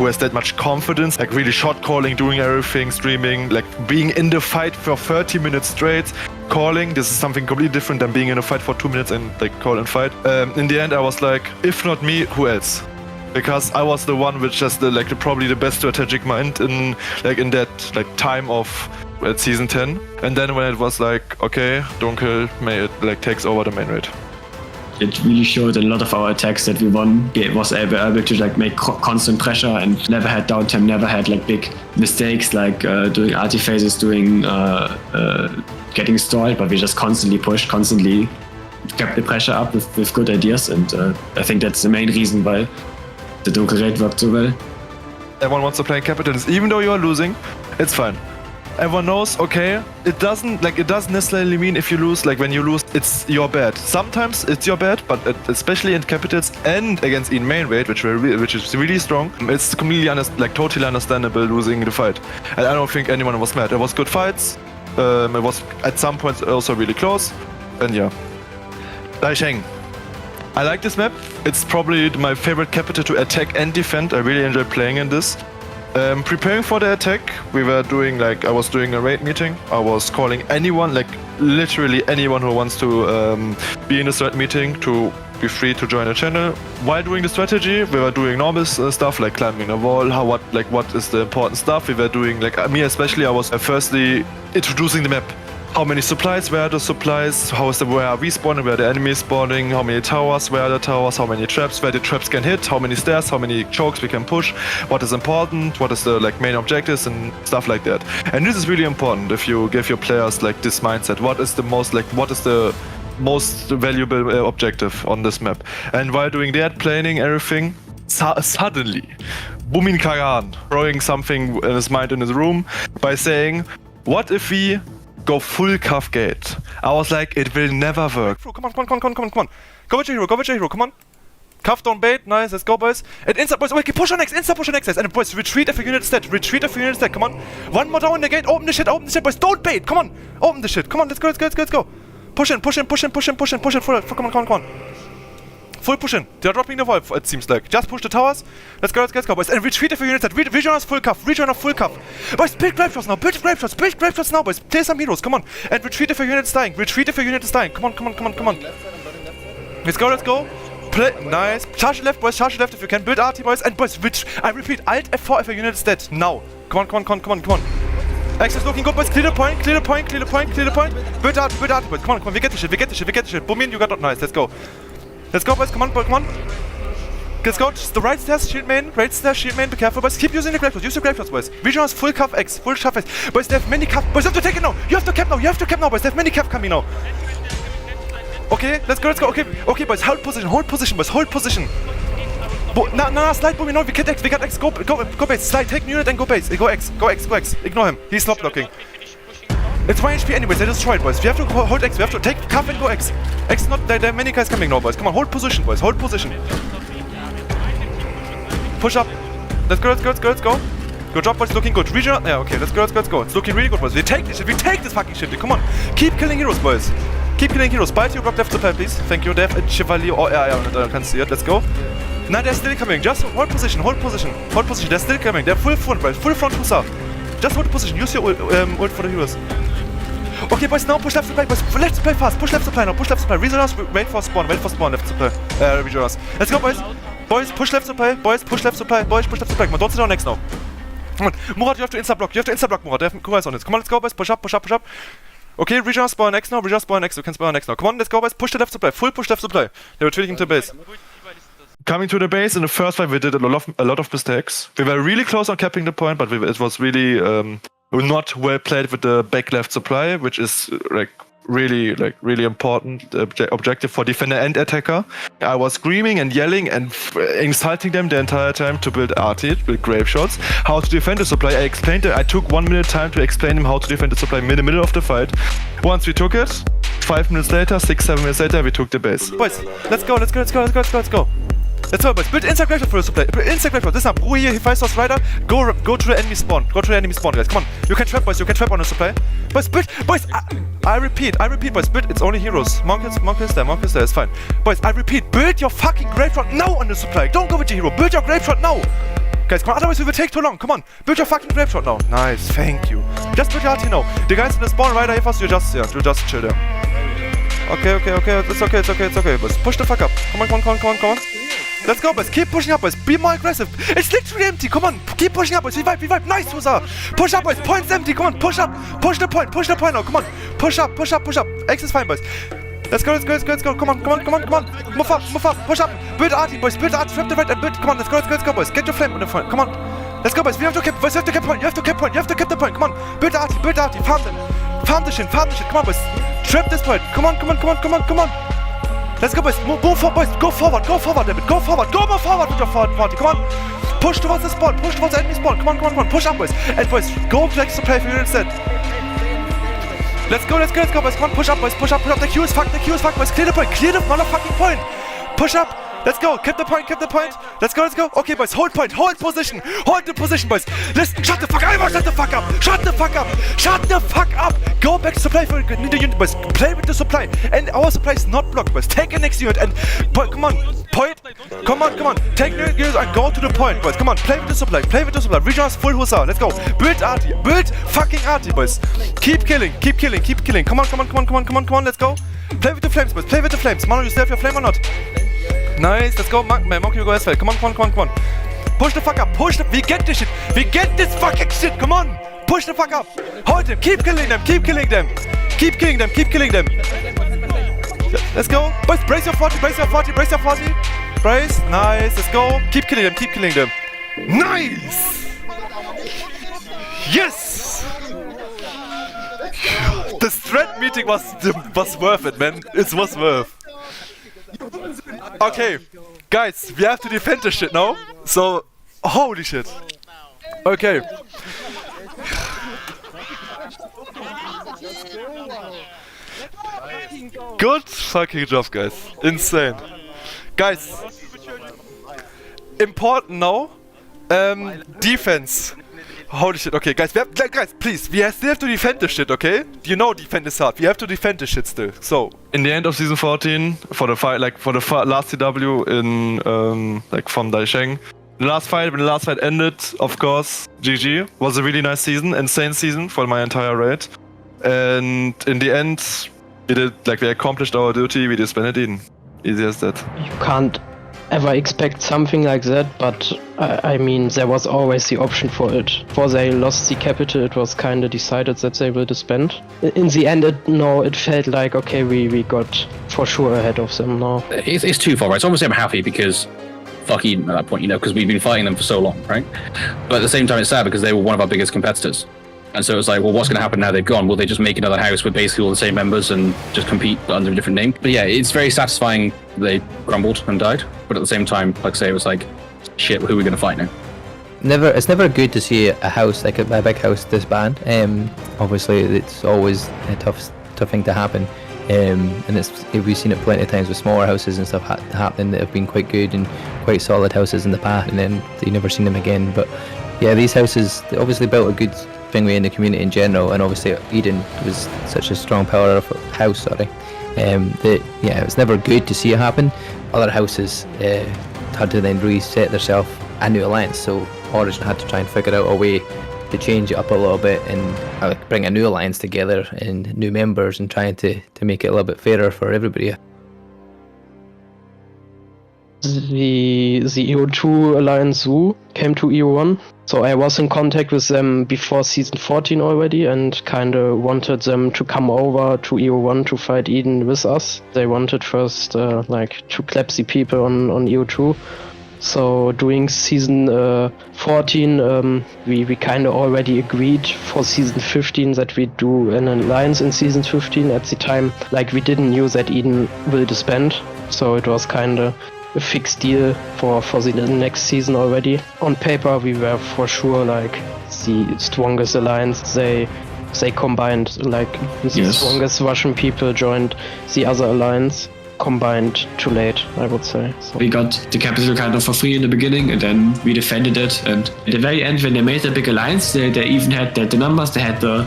has that much confidence, like really shot calling, doing everything, streaming, like being in the fight for 30 minutes straight, calling. This is something completely different than being in a fight for 2 minutes and like call and fight. In the end, I was like, if not me, who else? Because I was the one which has probably the best strategic mind in that time of season 10. And then when it was like, okay, Dunkel takes over the main raid. It really showed in a lot of our attacks that we won. It was able to like make constant pressure and never had downtime, never had like big mistakes like doing artifacts, doing getting stalled, but we just constantly pushed, constantly kept the pressure up with good ideas, and I think that's the main reason why the Dunkel raid worked so well. Everyone wants to play in Capitals, even though you are losing, it's fine. everyone knows, okay, it doesn't necessarily mean if you lose, like when you lose, it's your bad. Sometimes it's your bad, but especially in Capitals and against in main weight, which is really strong, it's completely totally understandable losing the fight. And I don't think anyone was mad. It was good fights. It was at some points also really close. And yeah. Daisheng. I like this map. It's probably my favorite capital to attack and defend. I really enjoy playing in this. Preparing for the attack, I was doing a raid meeting. I was calling anyone, literally anyone who wants to be in this raid meeting to be free to join the channel. While doing the strategy, we were doing normal stuff like climbing a wall, what is the important stuff. We were doing, me especially, I was firstly introducing the map. How many supplies, where are the supplies, where are we spawning, where are the enemies spawning, how many towers, where are the towers, how many traps, where the traps can hit, how many stairs, how many chokes we can push, what is important, what is the main objectives and stuff like that. And this is really important if you give your players this mindset. What is the most valuable objective on this map? And while doing that, planning everything, suddenly, Bumin Karan throwing something in his mind in his room by saying, what if we go full cuff gate? I was like, it will never work. Come on. Go with your hero, come on. Cuff down bait, nice, let's go boys. And inside boys, okay, push on X, inside push on X, and boys, retreat if your unit is dead, come on. One more down in the gate, open the shit, boys, don't bait, come on. Open the shit, come on, let's go. Push in, full, come on. Full push in. They're dropping the wall, it seems like. Just push the towers. Let's go, boys. And retreat if your units dead. Rejoin us full cuff. Boys, build grape shots now. Build grape shots now, boys. Play some heroes, come on. And retreat if your unit is dying. Come on. Let's go. Play, nice. Charge left, boys. If you can. Build RT, boys. And boys, I repeat, Alt F4 if your unit is dead. Now. Come on. X is looking good, boys. Clear the point. Build RT, boys. Come on. We get the shit. Boom, you got it. Nice. Let's go, boys, come on. Let's go, just the right stairs, shield main, be careful, boys. Keep using the grape shots, use the grape shots, boys. Region has full cuff X. Boys, they have many cuff. Boys, you have to take it now. You have to cap now, boys. They have many cuff coming now. Okay, let's go. Okay, boys, hold position, boys. No, slide, boom, we get X, go base, slide, take unit and go base. Go X. Ignore him, he's slop blocking. It's 1 HP anyways, they destroyed, boys. We have to hold X, we have to take cuff and go X. X is not, there are many guys coming now, boys. Come on, hold position, boys, Push up. Let's go. Good job, boys, looking good. Region, yeah, okay, let's go. It's looking really good, boys. We take this fucking shit, come on. Keep killing heroes, boys. Bite your rock left supply, please. Thank you, they have a Chevalier or I can't see it, let's go. No, they're still coming, just hold position. They're still coming, they're full front, boys. Full front to south. Just hold position, use your ult for the heroes. Okay, boys, now push left supply, boys. Left supply fast. Push left supply now. Rejoin us. Wait for spawn. Left supply. Rejoin us. Let's go, boys. Push left supply. Push left supply. Come on, don't sit down next now. Come on, Murat, you have to insta-block. Murat. They have Conquerors on it. Come on, let's go, boys. Push up. Okay, Rejoin us, spawn next now. You can spawn next now. Come on, let's go, boys. Push the left supply. Full push left supply. They were retreating to the base. Coming to the base, in the first fight we did a lot of mistakes. We were really close on capping the point, but it was really not well played with the back left supply, which is really important objective for defender and attacker. I was screaming and yelling and insulting them the entire time to build RT, build grape shots. How to defend the supply, I explained it. I took 1 minute time to explain them how to defend the supply in the middle of the fight. Once we took it, 5 minutes later, 6-7 minutes later, we took the base. Boys, let's go. Let's go, boys. Build inside grape shot for the supply. This time, Rui here, he fights us right up. Go to the enemy spawn. Guys. Come on. You can trap, boys. On the supply. Boys, I repeat, boys. Build, it's only heroes. Monk is there, it's fine. Boys, I repeat, build your fucking grape shot now on the supply. Don't go with your hero. Build your grape shot now. Guys, come on, otherwise we will take too long. Come on, build your fucking grape shot now. Nice, thank you. Just build your RT now. The guys in the spawn right here first, you just chill there. Okay. It's okay, boys. Push the fuck up. Come on. Let's go, boys. Keep pushing up, boys. Be more aggressive. It's literally empty. Come on. Keep pushing up, boys. We vibe. Nice, Husa. Push up, boys. Point's empty. Come on. Push up. Push the point now. Come on. Push up. X is fine, boys. Let's go. Come on. Move up. Push up. Build RT, boys. Build RT. Trap the right and build. Come on. Let's go, boys. Get your flame on the front. Come on. Let's go, boys. We have to cap. Boys, you have to cap point. You have to cap the point. Come on. Build RT. Farm the shit. Come on, boys. Trap this point. Come on. Let's go, boys. Move forward, boys. Go forward, David. Go more forward with your forward party. Come on. Push towards the spawn. Push towards the enemy spawn. Come on. Push up, boys. And boys, go flex to play for you instead. Let's go, boys. Come on, push up, boys. Push up. The queue is fucked, boys. Clear the point. Clear the motherfucking point. Push up. Let's go. Keep the point. Let's go. Okay, boys. Hold point. Hold position. Hold the position, boys. Listen. Shut the fuck up. Shut the fuck up. Go back to supply for the unit, boys. Play with the supply. And our supply is not blocked, boys. Take the next unit and come on. Point. Come on. Take the unit and go to the point, boys. Come on. Play with the supply. Region has full hussar. Let's go. Build arty. Build fucking arty, boys. Keep killing. Come on. Let's go. Play with the flames, boys. Manu, you still have your flame or not? Nice, let's go, Monkey, go as well. Come on. Push the fuck up, we get this shit. We get this fucking shit, come on. Push the fuck up. Hold him, keep killing them. Keep killing them. Let's go. Boys, brace your 40. Brace, nice, let's go. Keep killing them. Nice! Yes! The strat meeting was worth it, man. It was worth. Okay, guys, we have to defend this shit now. So, holy shit. Okay. Good fucking job, guys. Insane. Guys, important now. Defense. Holy shit, okay, guys, please, we still have to defend this shit, okay? You know defend is hard, we have to defend this shit still, so. In the end of season 14, for the fight, last CW in, from Daisheng, when the last fight ended, of course, GG, was a really nice season, insane season for my entire raid. And in the end, we accomplished our duty, we disbanded Eden. Easy as that. You can't ever expect something like that, but I mean, there was always the option for it. Before they lost the capital, it was kind of decided that they will disband. In the end, it felt like, okay, we got for sure ahead of them now. It's too far, right? So obviously I'm happy because fuck Eden at that point, because we've been fighting them for so long, right? But at the same time, it's sad because they were one of our biggest competitors. And so it's like, well, what's going to happen now they've gone? Will they just make another house with basically all the same members and just compete but under a different name? But yeah, it's very satisfying they crumbled and died. But at the same time, like I say, it was like, shit, who are we going to fight now? It's never good to see a house, like a big house, disband. Obviously, it's always a tough thing to happen. And we've seen it plenty of times with smaller houses and stuff happening that have been quite good and quite solid houses in the past, and then you've never seen them again. But yeah, these houses, they obviously built a good thing in the community in general, and obviously Eden was such a strong power of a house, it's never good to see it happen. Other houses had to then reset themselves a new alliance, so Origin had to try and figure out a way to change it up a little bit and bring a new alliance together and new members and trying to make it a little bit fairer for everybody. The EU2 Alliance Zoo came to EU1, so I was in contact with them before season 14 already and kinda wanted them to come over to EU1 to fight Eden with us. They wanted first to clap the people on EU2. So during season 14 we kinda already agreed for season 15 that we do an alliance in season 15. At the time, we didn't know that Eden will disband, so it was kinda a fixed deal for the next season already. On paper, we were for sure the strongest alliance. They combined, the strongest Russian people joined the other alliance. Combined too late, I would say. So. We got the capital kind of for free in the beginning, and then we defended it. And at the very end, when they made the big alliance, they even had the numbers, they had the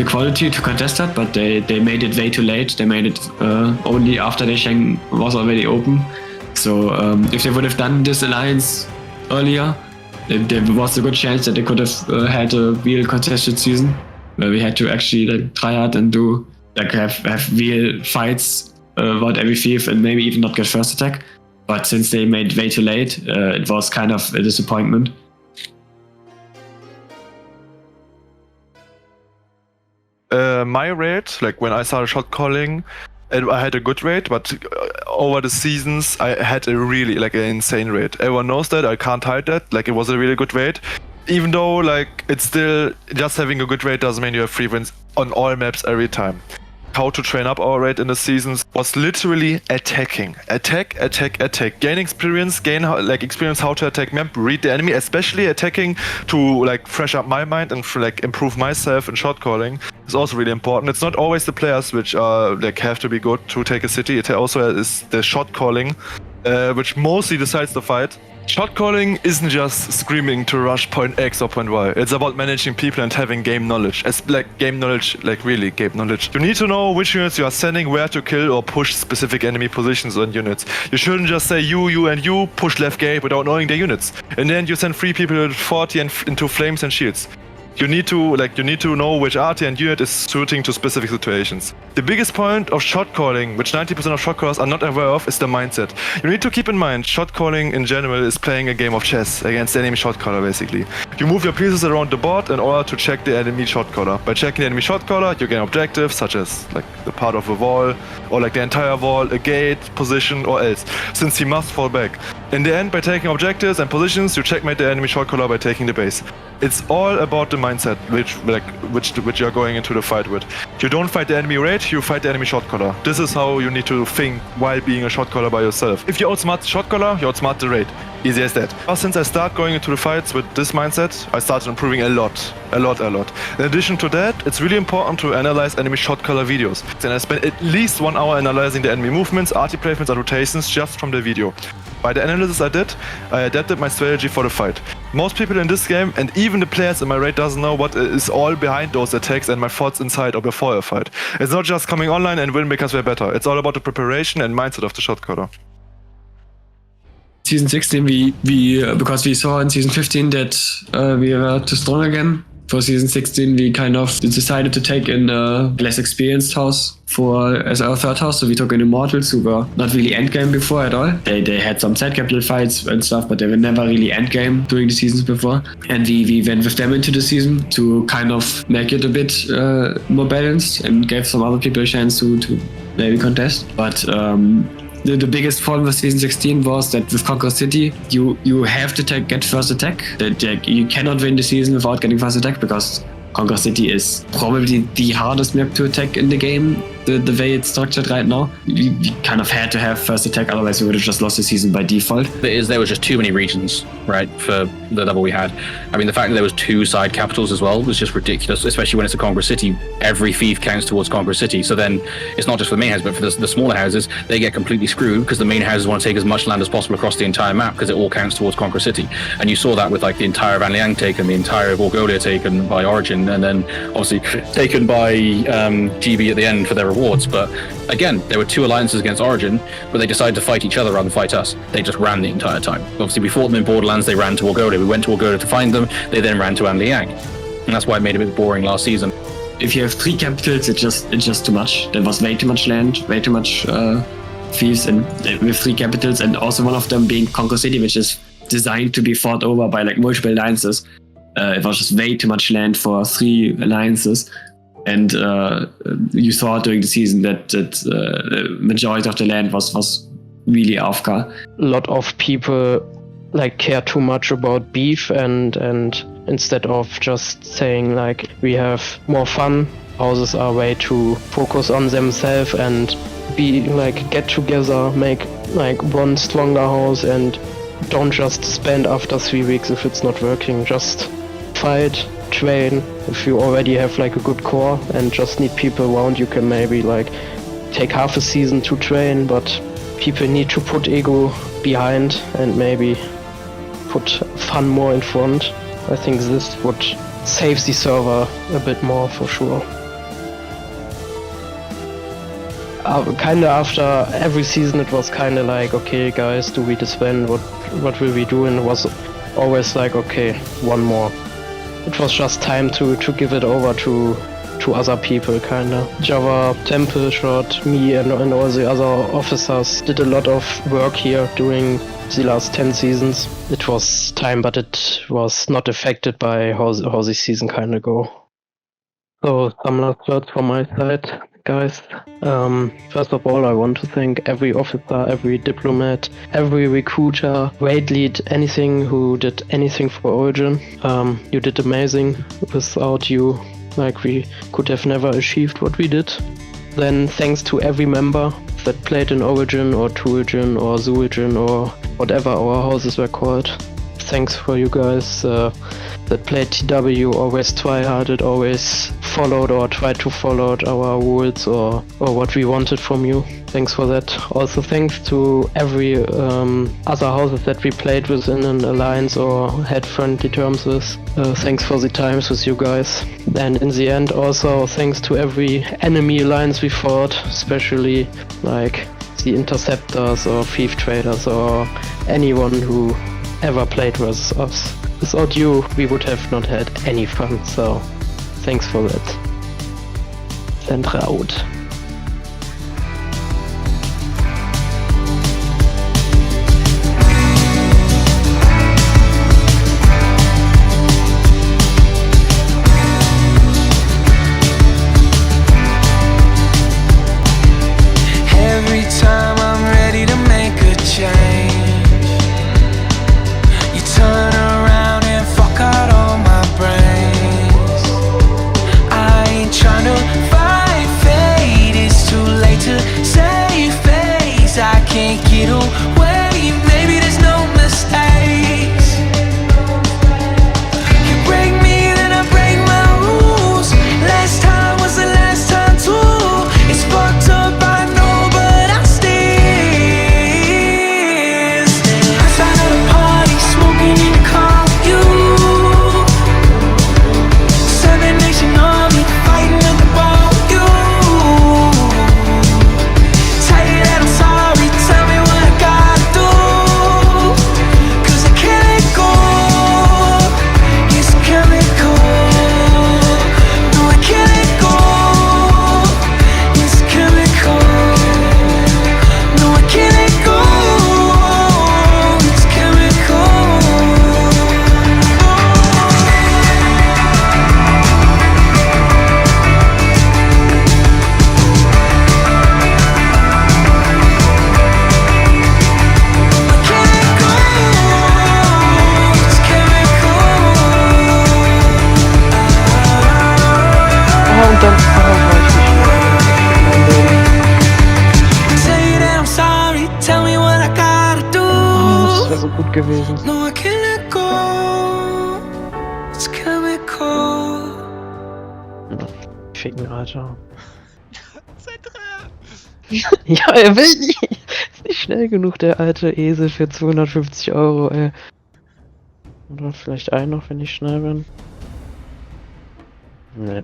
quality to contest that, but they made it way too late. They made it only after the Schengen was already open. So if they would have done this alliance earlier, there was a good chance that they could have had a real contested season where we had to actually try hard and do have real fights about every fief and maybe even not get first attack. But since they made it way too late, it was kind of a disappointment. My raid, when I started shot calling, I had a good raid, but over the seasons I had a really an insane raid. Everyone knows that, I can't hide that. It was a really good raid. Even though it's still just having a good raid doesn't mean you have free wins on all maps every time. how to train up our raid in the seasons was literally attacking. Attack. Gain experience, experience how to attack map, read the enemy, especially attacking to like fresh up my mind and like improve myself in shot calling is also really important. It's not always the players which like have to be good to take a city. It also is the shot calling, which mostly decides the fight. Shot calling isn't just screaming to rush point X or point Y. It's about managing people and having game knowledge. Really game knowledge. You need to know which units you are sending, where to kill or push specific enemy positions on units. You shouldn't just say you and you push left gate without knowing their units. And then you send 3 people at 40 and into flames and shields. You need to know which RT and unit is suiting to specific situations. The biggest point of shot calling, which 90% of shot callers are not aware of, is the mindset. You need to keep in mind, shot calling in general is playing a game of chess against the enemy shot caller, basically. You move your pieces around the board in order to check the enemy shot caller. By checking the enemy shot caller, you gain objectives such as like the part of a wall, or like the entire wall, a gate, position, or else, since he must fall back. In the end, by taking objectives and positions, you checkmate the enemy shot caller by taking the base. It's all about the mindset which you're going into the fight with. You don't fight the enemy raid, you fight the enemy shot caller. This is how you need to think while being a shot caller by yourself. If you outsmart the shot caller, you outsmart the raid. Easy as that. Since I started going into the fights with this mindset, I started improving a lot. In addition to that, it's really important to analyze enemy shot caller videos. And I spent at least 1 hour analyzing the enemy movements, RT placements and rotations just from the video. By the analysis I did, I adapted my strategy for the fight. Most people in this game, and even the players in my raid, doesn't know what is all behind those attacks and my thoughts inside or before a fight. It's not just coming online and win because we're better. It's all about the preparation and mindset of the shot caller. Season 16, because we saw in Season 15 that we were too strong again. For Season 16, we kind of decided to take in a less experienced house as our third house. So we took in Immortals, who were not really endgame before at all. They had some side capital fights and stuff, but they were never really endgame during the seasons before. And we went with them into the season to kind of make it a bit more balanced and gave some other people a chance to maybe contest. But the biggest problem with Season 16 was that with Conqueror City, you have to get first attack. You cannot win the season without getting first attack, because Conqueror City is probably the hardest map to attack in the game, the way it's structured right now. We kind of had to have first attack, otherwise we would have just lost the season by default. There was just too many regions, right, for the level we had. I mean, the fact that there was 2 side capitals as well was just ridiculous, especially when it's a Conqueror City. Every fief counts towards Conqueror City, so then it's not just for the main house, but for the smaller houses, they get completely screwed because the main houses want to take as much land as possible across the entire map because it all counts towards Conqueror City. And you saw that with like the entire Van Liang taken, the entire Vorgolia taken by Origin, and then obviously taken by GB at the end for their rewards. But again, there were 2 alliances against Origin, but they decided to fight each other rather than fight us. They just ran the entire time. Obviously, we fought them in Borderlands, they ran to Vorgolia. We went to Vorgolia to find them, they then ran to Van Liang. And that's why it made it a bit boring last season. If you have 3 capitals, it's just too much. There was way too much land, way too much fiefs, and with 3 capitals, and also one of them being Conqueror City, which is designed to be fought over by like multiple alliances. It was just way too much land for 3 alliances. And you saw during the season that majority of the land was really AFK. A lot of people like care too much about beef, and instead of just saying like we have more fun, houses are way to focus on themselves and be like get together, make like one stronger house, and don't just spend after 3 weeks if it's not working. Just fight, train. If you already have like a good core and just need people around, you can maybe like take half a season to train, but people need to put ego behind and maybe put fun more in front. I think this would save the server a bit more for sure. Kinda after every season it was kinda like, okay guys, do we disband? What will we do? And it was always like, okay, one more. It was just time to give it over to other people, kinda. Java, Temple, Shot, me and all the other officers did a lot of work here during the last 10 seasons. It was time, but it was not affected by how this season kinda go. So some last words from my side, guys. First of all, I want to thank every officer, every diplomat, every recruiter, raid lead, anything who did anything for Origin. You did amazing. Without you, like, we could have never achieved what we did. Then thanks to every member that played in Origin or Two-Origin or Zoo-Origin or whatever our houses were called. Thanks for you guys that played TW, always tryharded, always followed or tried to follow our rules or what we wanted from you. Thanks for that. Also thanks to every other houses that we played with in an alliance or had friendly terms with. Thanks for the times with you guys. And in the end also thanks to every enemy alliance we fought, especially like the Interceptors or Thief Traders or anyone who ever played with us. Without you, we would have not had any fun, so thanks for that. Sandra out. Every time I'm ready to make a change, you turn around and fuck out all my brains. I ain't tryna fight fate, it's too late to save face. I can't get away, maybe there's no mistakes. You break me, then I break my rules. Last time was the last time too. It's fucked up, I know, but I still stand. Outside of the party, smoking in the car with you. Seven Nation Army, fighting at the bar with you. Tell you that I'm sorry, tell me what I gotta do. 'Cause I can't let go. It's chemical. No, I can't let go. It's chemical. No, I can't let go. It's chemical. Und dann Tell you that I'm sorry, tell me what I gotta do. das wäre so gut gewesen. No, I can't let go. It's chemical. Ficken, Alter. Ja, er will nicht. Ist nicht schnell genug, der alte Esel für 250 €, ey. Oder vielleicht einen noch, wenn ich schnell bin. Nee.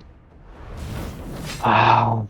Ah.